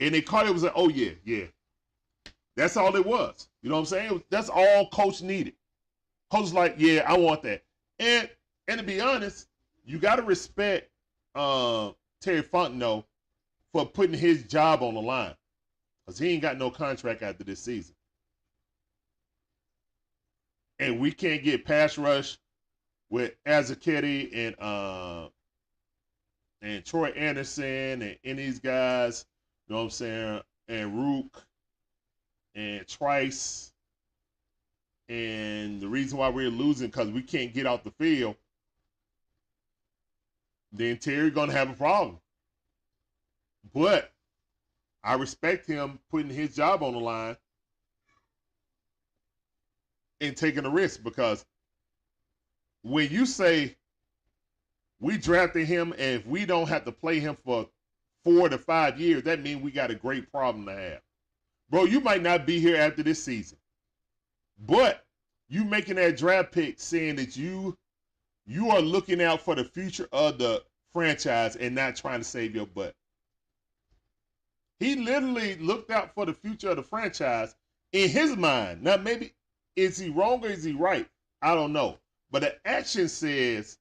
and they caught it. Was like, oh, yeah. That's all it was. You know what I'm saying? That's all coach needed. Coach was like, yeah, I want that. And to be honest, you got to respect Terry Fontenot for putting his job on the line. Because he ain't got no contract after this season. And we can't get pass rush with Azzaketti and Troy Anderson and any of these guys, you know what I'm saying, and Rook and Trice. And the reason why we're losing because we can't get out the field, then Terry's going to have a problem. But I respect him putting his job on the line and taking a risk, because when you say we drafted him and if we don't have to play him for 4 to 5 years, that means we got a great problem to have. Bro, you might not be here after this season, but you making that draft pick saying that you are looking out for the future of the franchise and not trying to save your butt. He literally looked out for the future of the franchise in his mind. Now, maybe, is he wrong or is he right? I don't know. But the action says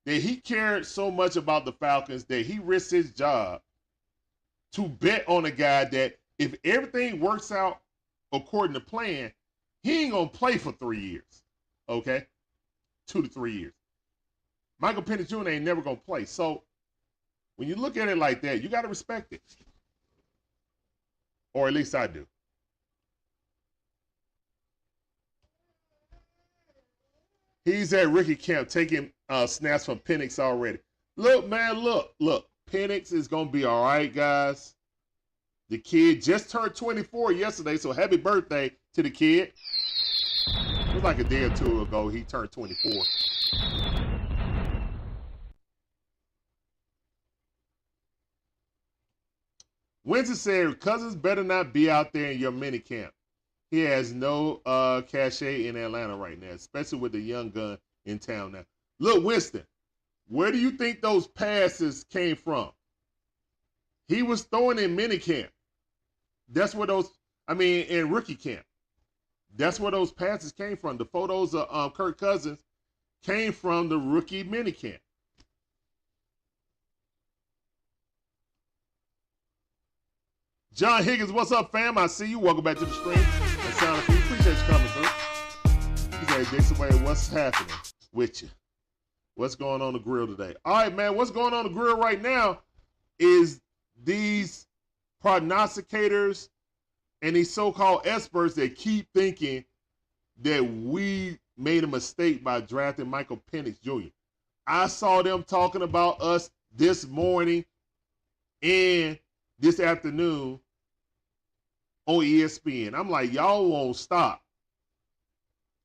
that he cared so much about the Falcons that he risked his job to bet on a guy that if everything works out according to plan, he ain't going to play for 3 years. Okay? 2 to 3 years. Michael Penix Jr. ain't never going to play. So when you look at it like that, you got to respect it. Or at least I do. He's at rookie camp taking snaps from Penix already. Look, man, look. Penix is going to be all right, guys. The kid just turned 24 yesterday, so happy birthday to the kid. It was like a day or two ago he turned 24. Winston said, Cousins better not be out there in your mini camp. He has no cachet in Atlanta right now, especially with the young gun in town now. Look, Winston, where do you think those passes came from? He was throwing in mini camp. That's where in rookie camp. That's where those passes came from. The photos of Kirk Cousins came from the rookie mini camp. John Higgins, what's up, fam? I see you. Welcome back to the stream. And Sound of You. Appreciate you coming through. He said, Dixon Way, what's happening with you? What's going on the grill today? All right, man, what's going on the grill right now is these prognosticators and these so-called experts that keep thinking that we made a mistake by drafting Michael Penix Jr. I saw them talking about us this morning and this afternoon on ESPN. I'm like, y'all won't stop.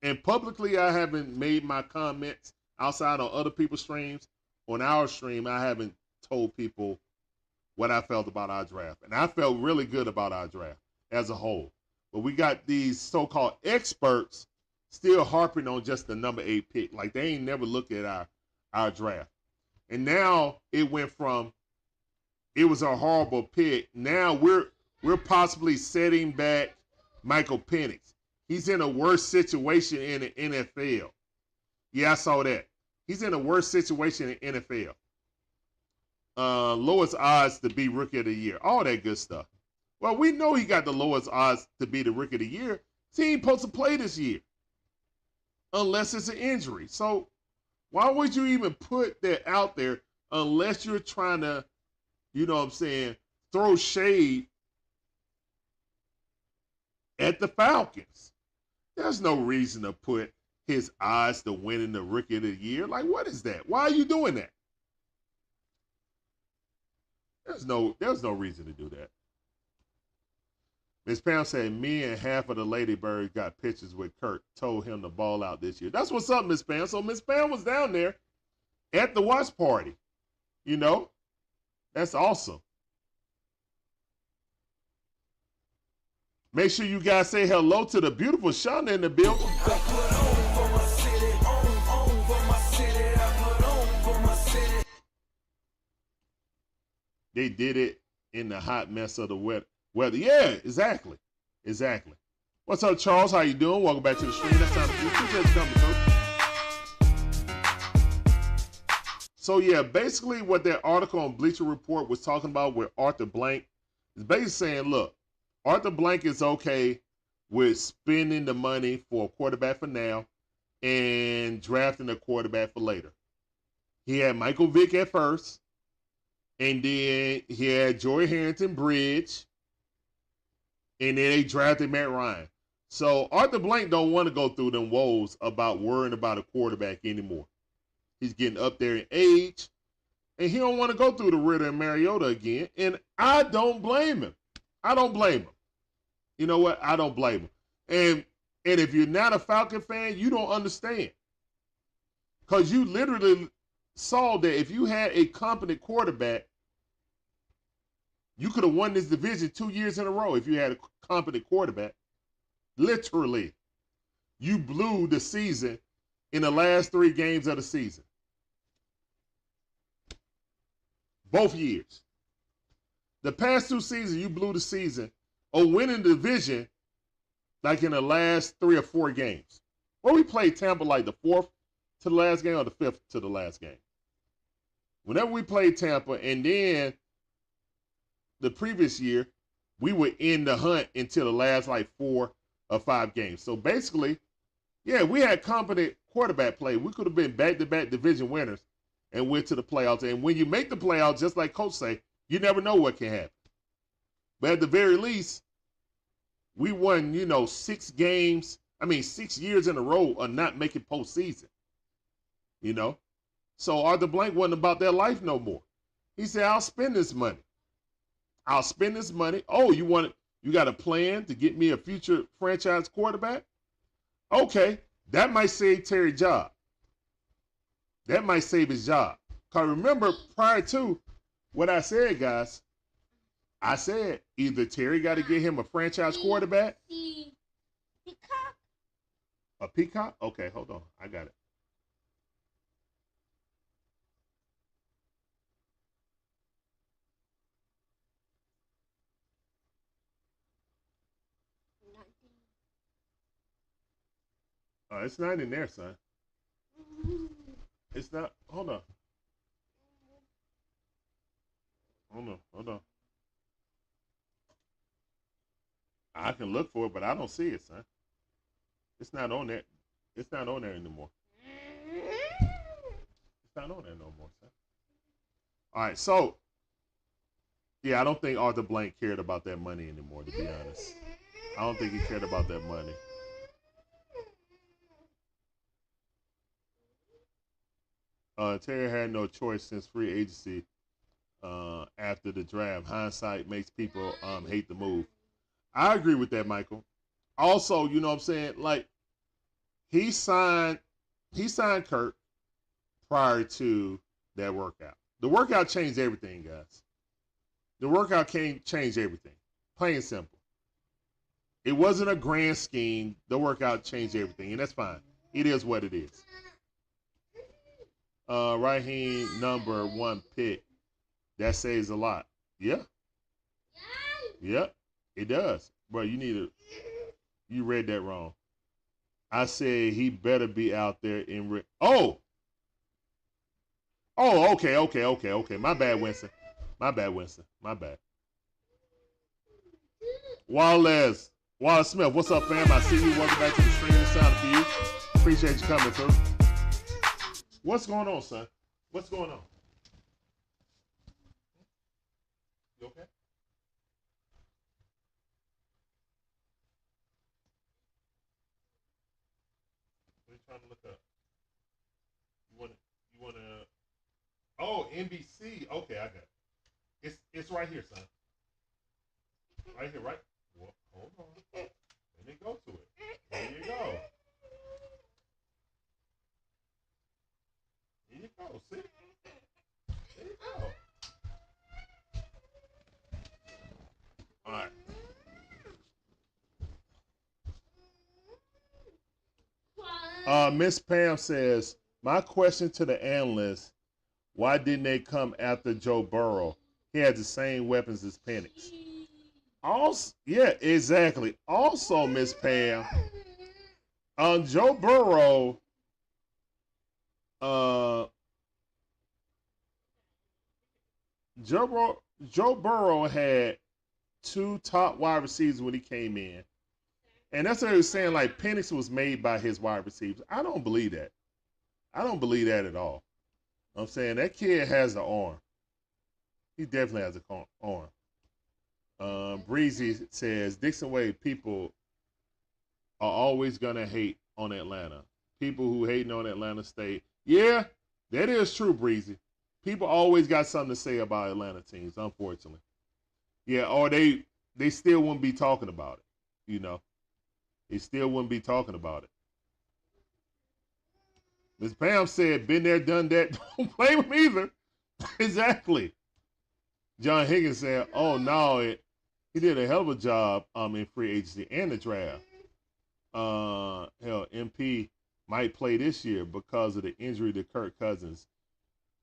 And publicly, I haven't made my comments outside on other people's streams. On our stream, I haven't told people what I felt about our draft. And I felt really good about our draft as a whole. But we got these so-called experts still harping on just the number 8 pick. Like they ain't never looked at our draft. And now it went from it was a horrible pick. Now we're possibly setting back Michael Penix. He's in a worse situation in the NFL. Yeah, I saw that. He's in a worse situation in the NFL. Lowest odds to be Rookie of the Year. All that good stuff. Well, we know he got the lowest odds to be the Rookie of the Year. He ain't supposed to play this year. Unless it's an injury. So why would you even put that out there unless you're trying to, you know what I'm saying, throw shade at the Falcons? There's no reason to put his odds to winning the Rookie of the Year. Like, what is that? Why are you doing that? There's no reason to do that. Miss Pam said, me and half of the Ladybirds got pictures with Kurt. Told him to ball out this year. That's what's up, Miss Pam. So Miss Pam was down there at the watch party. You know? That's awesome. Make sure you guys say hello to the beautiful Shonda in the building. They did it in the hot mess of the weather. Yeah, exactly. Exactly. What's up, Charles? How you doing? Welcome back to the stream. That's time to So, yeah, basically what that article on Bleacher Report was talking about with Arthur Blank is basically saying, look, Arthur Blank is okay with spending the money for a quarterback for now and drafting a quarterback for later. He had Michael Vick at first, and then he had Joey Harrington Bridge, and then they drafted Matt Ryan. So Arthur Blank don't want to go through them woes about worrying about a quarterback anymore. He's getting up there in age, and he don't want to go through the Ritter and Mariota again, and I don't blame him. I don't blame him. You know what? I don't blame him. And if you're not a Falcon fan, you don't understand. Because you literally saw that if you had a competent quarterback, you could have won this division 2 years in a row if you had a competent quarterback. Literally. You blew the season in the last 3 games of the season. Both years. The past 2 seasons, you blew the season or winning the division like in the last 3 or 4 games. Well, we played Tampa like the 4th to the last game or the 5th to the last game. Whenever we played Tampa, and then the previous year, we were in the hunt until the last like 4 or 5 games. So basically, yeah, we had competent quarterback play. We could have been back-to-back division winners and went to the playoffs. And when you make the playoffs, just like Coach say, you never know what can happen. But at the very least, we won, 6 games. 6 years in a row of not making postseason. So Arthur Blank wasn't about that life no more. He said, I'll spend this money. I'll spend this money. Oh, you got a plan to get me a future franchise quarterback? Okay, that might save Terry's job. That might save his job. Because remember, prior to what I said, guys, I said either Terry got to get him a franchise quarterback. Peacock. A peacock? Okay, hold on. I got it. It's not in there, son. It's not. Hold on. Hold on. I can look for it, but I don't see it, son. It's not on that. It's not on there anymore. It's not on there no more, son. All right, so yeah, I don't think Arthur Blank cared about that money anymore, to be honest. I don't think he cared about that money. Terry had no choice since free agency after the draft. Hindsight makes people hate the move. I agree with that, Michael. Also, you know what I'm saying? Like, he signed Kurt prior to that workout. The workout changed everything, guys. The workout can't change everything. Plain and simple. It wasn't a grand scheme. The workout changed everything, and that's fine. It is what it is. Raheem number 1 pick. That saves a lot. Yeah. Yep. It does. Bro, you read that wrong. I said he better be out there in Oh, okay. My bad, Winston. My bad. Wallace Smith, what's up, fam? I see you. Welcome back to the stream. It's sound for you. Appreciate you coming through. What's going on, son? What's going on? You okay? What are you trying to look up? You wanna Oh, NBC. Okay, I got it. It's right here, son. Right here, right? Well, hold on. Let me go to it. There you go. There you go. See? There you go. All right. Miss Pam says, my question to the analyst, why didn't they come after Joe Burrow? He had the same weapons as Penix. Also, yeah, exactly. Also, Miss Pam, Joe Burrow, Joe Burrow had 2 top wide receivers when he came in. And that's what he was saying, like Penix was made by his wide receivers. I don't believe that. I don't believe that at all. I'm saying that kid has the arm. He definitely has an arm. Breezy says, Dixon Way people are always going to hate on Atlanta. People who hating on Atlanta State. Yeah, that is true, Breezy. People always got something to say about Atlanta teams, unfortunately. Yeah, or they still wouldn't be talking about it, you know. They still wouldn't be talking about it. Ms. Pam said, been there, done that. Don't blame him either. Exactly. John Higgins said, oh, no, he did a hell of a job in free agency and the draft. Hell, MP might play this year because of the injury to Kirk Cousins.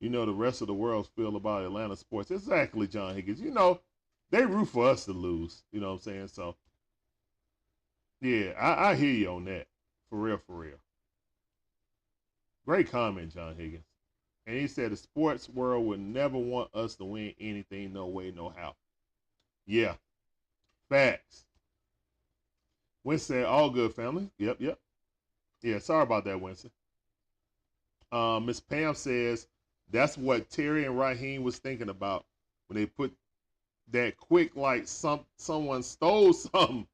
You know, the rest of the world feel about Atlanta sports. Exactly, John Higgins. You know, they root for us to lose. You know what I'm saying? So, yeah, I hear you on that. For real, for real. Great comment, John Higgins. And he said the sports world would never want us to win anything, no way, no how. Yeah. Facts. Winston said, all good, family. Yep. Yeah, sorry about that, Winston. Miss Pam says, that's what Terry and Raheem was thinking about when they put that quick, like someone stole something.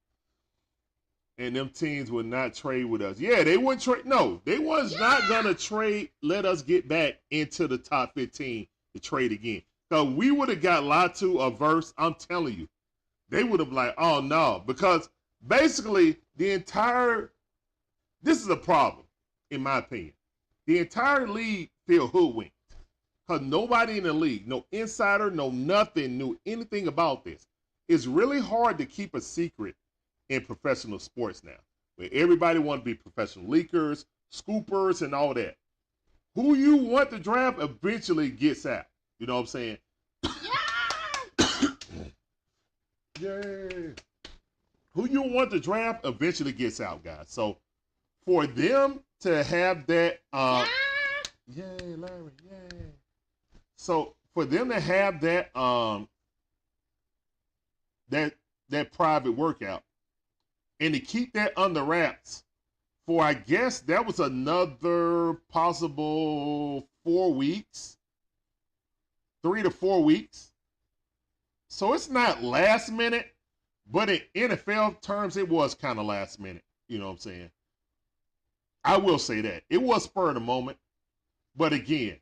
And them teams would not trade with us. Yeah, they wouldn't trade. No, they was not going to trade. Let us get back into the top 15 to trade again. So we would have got lied to or verse. I'm telling you. They would have like, oh, no. Because basically this is a problem, in my opinion. The entire league feel hoodwinked. Because nobody in the league, no insider, no nothing, knew anything about this. It's really hard to keep a secret in professional sports now, where everybody want to be professional leakers, scoopers, and all that. Who you want to draft eventually gets out. You know what I'm saying? Yay! Who you want to draft eventually gets out, guys. So for them to have that, yay, Larry, yay! So for them to have that, that private workout. And to keep that under wraps for, I guess, that was another possible 4 weeks, 3 to 4 weeks. So it's not last minute, but in NFL terms, it was kind of last minute. You know what I'm saying? I will say that. It was spur of the moment. But again,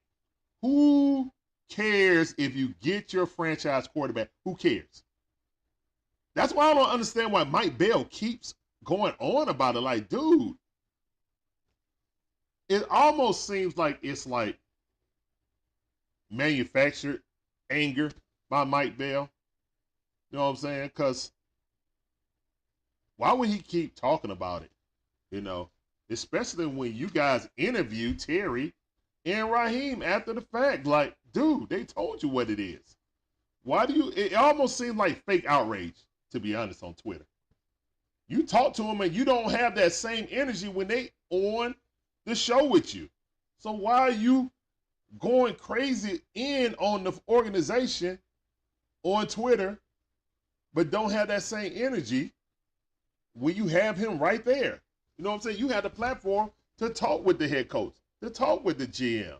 who cares if you get your franchise quarterback? Who cares? That's why I don't understand why Mike Bell keeps going on about it. Like, dude, it almost seems like it's like manufactured anger by Mike Bell. You know what I'm saying? Because why would he keep talking about it? You know, especially when you guys interview Terry and Raheem after the fact. Like, dude, they told you what it is. Why do you? It almost seems like fake outrage, to be honest, on Twitter. You talk to them and you don't have that same energy when they on the show with you. So why are you going crazy in on the organization on Twitter, but don't have that same energy when you have him right there? You know what I'm saying? You had the platform to talk with the head coach, to talk with the GM,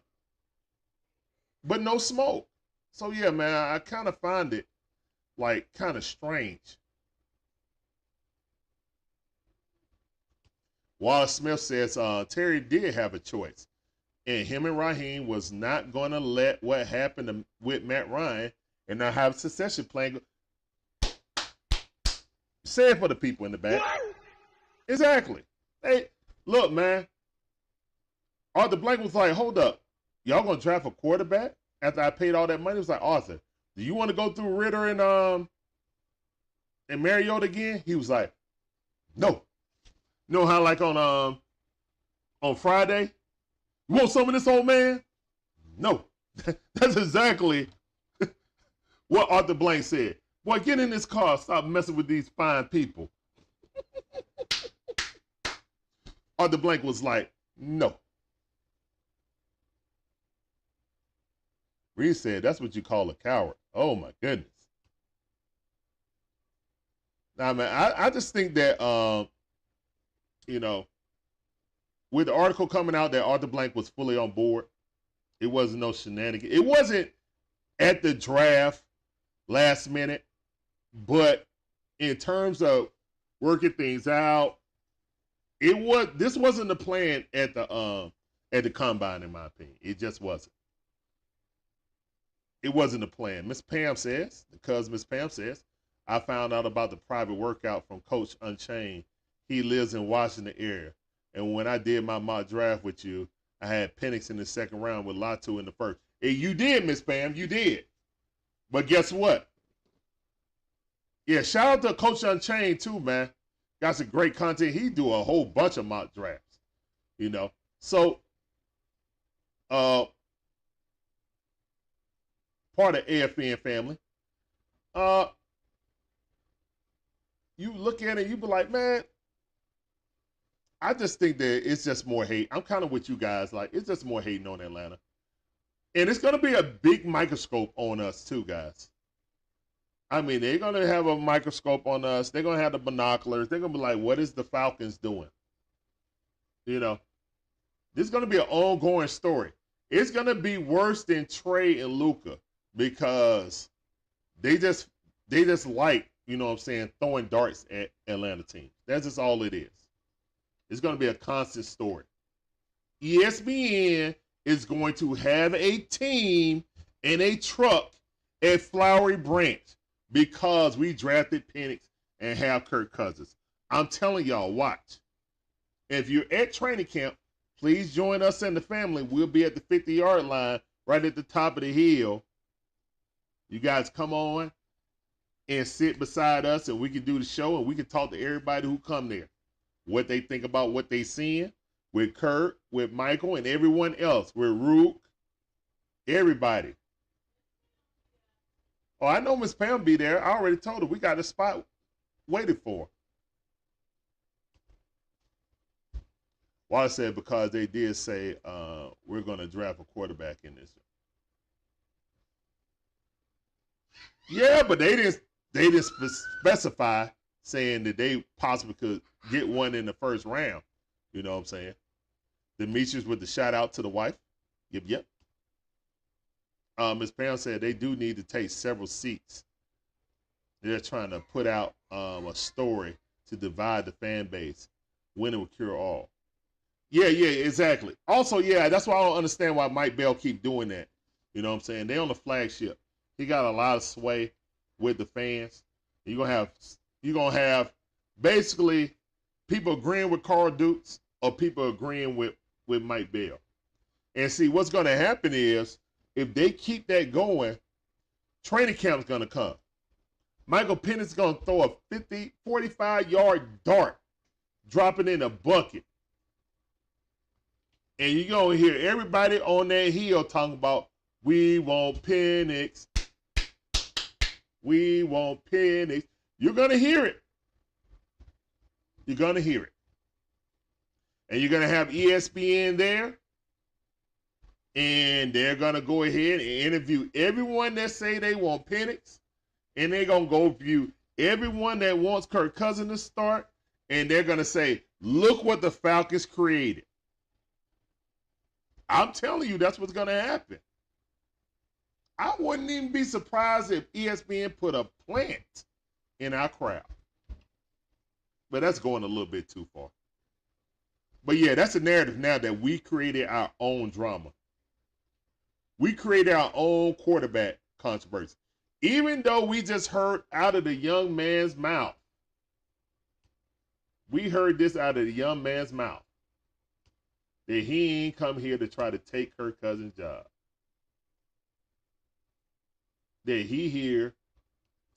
but no smoke. So yeah, man, I kind of find it like kind of strange. Wallace Smith says Terry did have a choice, and him and Raheem was not going to let what happened with Matt Ryan and not have a succession plan. Say it for the people in the back. What? Exactly. Hey, look, man. Arthur Blank was like, hold up. Y'all going to draft a quarterback after I paid all that money? It was like, Arthur, do you want to go through Ritter and Mariota again? He was like, no. You know how like on Friday, you want some of this, old man? No. That's exactly what Arthur Blank said. Boy, get in this car. Stop messing with these fine people. Arthur Blank was like, no. Reed said, that's what you call a coward. Oh, my goodness. Now, man, I just think that, you know, with the article coming out that Arthur Blank was fully on board, it wasn't no shenanigans. It wasn't at the draft last minute, but in terms of working things out, this wasn't the plan at the combine, in my opinion. It just wasn't. It wasn't the plan. Miss Pam says, because Miss Pam says, I found out about the private workout from Coach Unchained. He lives in Washington area. And when I did my mock draft with you, I had Penix in the second round with Latu in the first. And you did, Miss Pam, you did. But guess what? Yeah, shout out to Coach Unchained too, man. Got some great content. He do a whole bunch of mock drafts, you know. So, part of AFN family. You look at it, you be like, man, I just think that it's just more hate. I'm kind of with you guys. Like, it's just more hating on Atlanta. And it's going to be a big microscope on us too, guys. I mean, they're going to have a microscope on us. They're going to have the binoculars. They're going to be like, what is the Falcons doing? You know, this is going to be an ongoing story. It's going to be worse than Trey and Luka because they just like, you know what I'm saying, throwing darts at Atlanta teams. That's just all it is. It's going to be a constant story. ESPN is going to have a team in a truck at Flowery Branch because we drafted Penix and have Kirk Cousins. I'm telling y'all, watch. If you're at training camp, please join us and the family. We'll be at the 50-yard line right at the top of the hill. You guys come on and sit beside us and we can do the show and we can talk to everybody who come there. What they think about what they seeing with Kurt, with Michael, and everyone else. With Rook, everybody. Oh, I know Miss Pam be there. I already told her we got a spot waited for. Wallace said because they did say we're going to draft a quarterback in this. Yeah, but they didn't specify saying that they possibly could get one in the first round. You know what I'm saying? Demetrius with the shout out to the wife. Yep. Ms. Pam said they do need to take several seats. They're trying to put out a story to divide the fan base. Winning will cure all. Yeah, exactly. Also, yeah, that's why I don't understand why Mike Bell keep doing that. You know what I'm saying? They on the flagship. He got a lot of sway with the fans. You're gonna have basically people agreeing with Carl Dukes or people agreeing with Mike Bell. And see, what's gonna happen is if they keep that going, training camp's gonna come. Michael Penix going to throw a 45-yard dart, dropping in a bucket. And you're going to hear everybody on that hill talking about, we want Penix. We want Penix. You're going to hear it. You're going to hear it. And you're going to have ESPN there. And they're going to go ahead and interview everyone that say they want Penix. And they're going to go view everyone that wants Kirk Cousins to start. And they're going to say, look what the Falcons created. I'm telling you, that's what's going to happen. I wouldn't even be surprised if ESPN put a plant in our crowd. But that's going a little bit too far. But yeah, that's a narrative now that we created our own drama. We created our own quarterback controversy. Even though we just heard out of the young man's mouth. We heard this out of the young man's mouth. That he ain't come here to try to take Kirk Cousins' job. That he here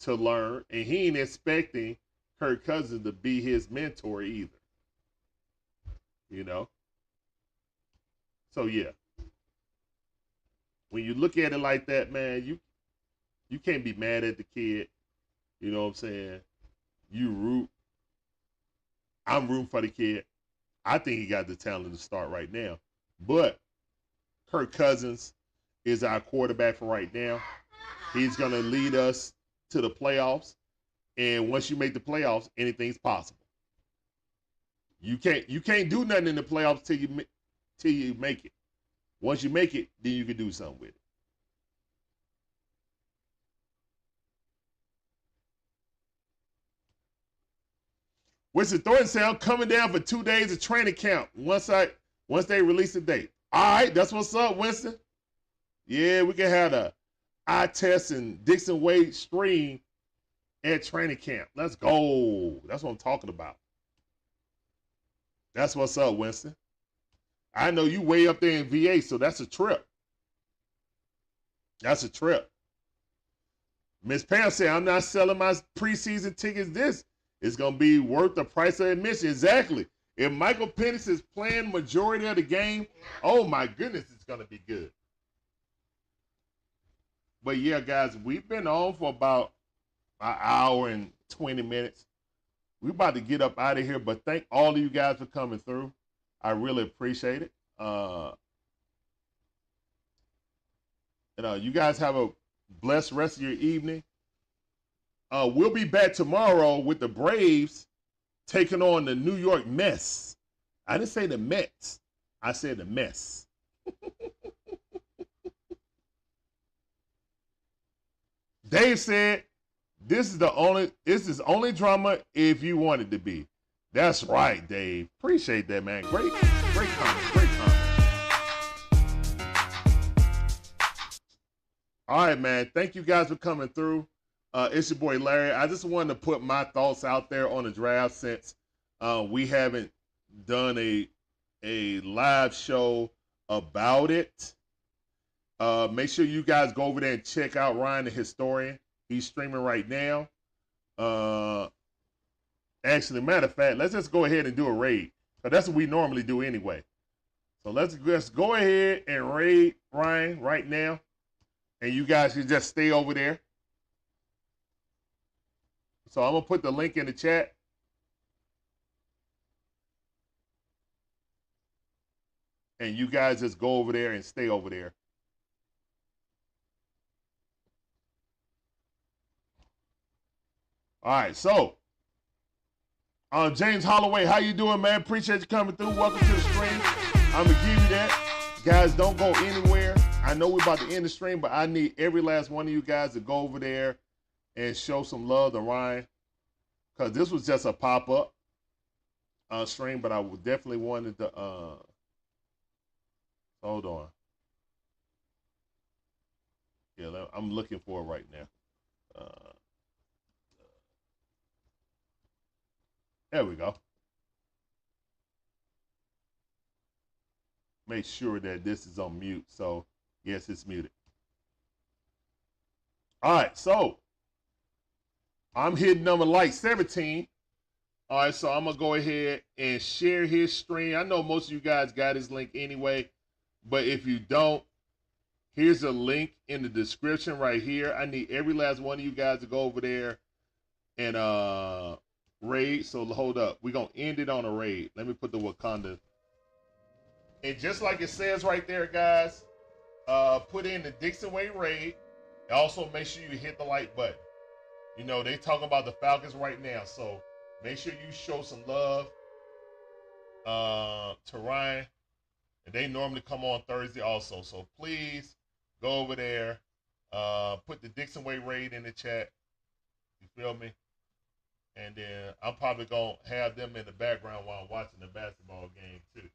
to learn, and he ain't expecting Kirk Cousins to be his mentor either. You know? So yeah. When you look at it like that, man, you can't be mad at the kid. You know what I'm saying? I'm rooting for the kid. I think he got the talent to start right now. But Kirk Cousins is our quarterback for right now. He's going to lead us to the playoffs. And once you make the playoffs, anything's possible. You can't do nothing in the playoffs till you make it. Once you make it, then you can do something with it. Winston Thornton said, I'm coming down for 2 days of training camp once they release the date. All right, that's what's up, Winston. Yeah, we can have the eye test and Dixon Way stream at training camp. Let's go. That's what I'm talking about. That's what's up, Winston. I know you way up there in VA, so that's a trip. That's a trip. Miss Pam said, I'm not selling my preseason tickets this. It's going to be worth the price of admission. Exactly. If Michael Penix is playing majority of the game, oh my goodness, it's going to be good. But yeah, guys, we've been on for about an hour and 20 minutes. We're about to get up out of here, but thank all of you guys for coming through. I really appreciate it. You guys have a blessed rest of your evening. We'll be back tomorrow with the Braves taking on the New York Mets. I didn't say the Mets. I said the Mets. Dave said, this is only drama if you want it to be. That's right, Dave. Appreciate that, man. Great comment. All right, man. Thank you guys for coming through. It's your boy Larry. I just wanted to put my thoughts out there on the draft since we haven't done a live show about it. Make sure you guys go over there and check out Ryan the Historian. He's streaming right now. Actually, matter of fact, let's just go ahead and do a raid. Because that's what we normally do anyway. So let's go ahead and raid Ryan right now. And you guys can just stay over there. So I'm going to put the link in the chat. And you guys just go over there and stay over there. All right, so James Holloway, how you doing, man? Appreciate you coming through. Welcome to the stream. I'm going to give you that. Guys, don't go anywhere. I know we're about to end the stream, but I need every last one of you guys to go over there and show some love to Ryan, because this was just a pop-up stream, but I definitely wanted to hold on. Yeah, I'm looking for it right now. There we go. Make sure that this is on mute. So, yes, it's muted. All right, so I'm hitting number like 17. All right, so I'm gonna go ahead and share his stream. I know most of you guys got his link anyway, but if you don't, here's a link in the description right here. I need every last one of you guys to go over there and raid. So hold up, we're gonna end it on a raid. Let me put the Wakanda. And just like it says right there, guys, put in the Dixon Way raid. Also, make sure you hit the like button. You know, they talking about the Falcons right now, so make sure you show some love to Ryan. And they normally come on Thursday also. So please go over there. Put the Dixon Way raid in the chat. You feel me? And then I'm probably going to have them in the background while I'm watching the basketball game too.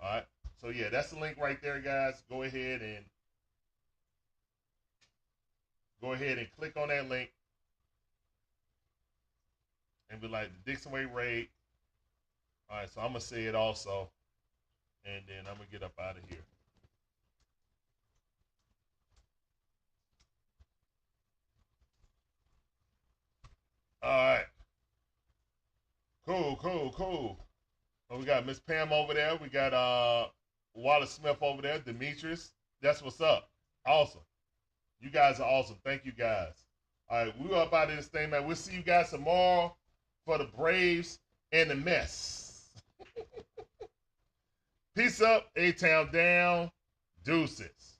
All right. So, yeah, that's the link right there, guys. Go ahead and click on that link. And be like, the Dixon Way raid. All right, so I'm going to say it also. And then I'm going to get up out of here. All right. Cool. So we got Miss Pam over there. We got Wallace Smith over there. Demetrius. That's what's up. Awesome. You guys are awesome. Thank you, guys. All right, we're up out of this thing, man. We'll see you guys tomorrow for the Braves and the mess. Peace up. A-Town down. Deuces.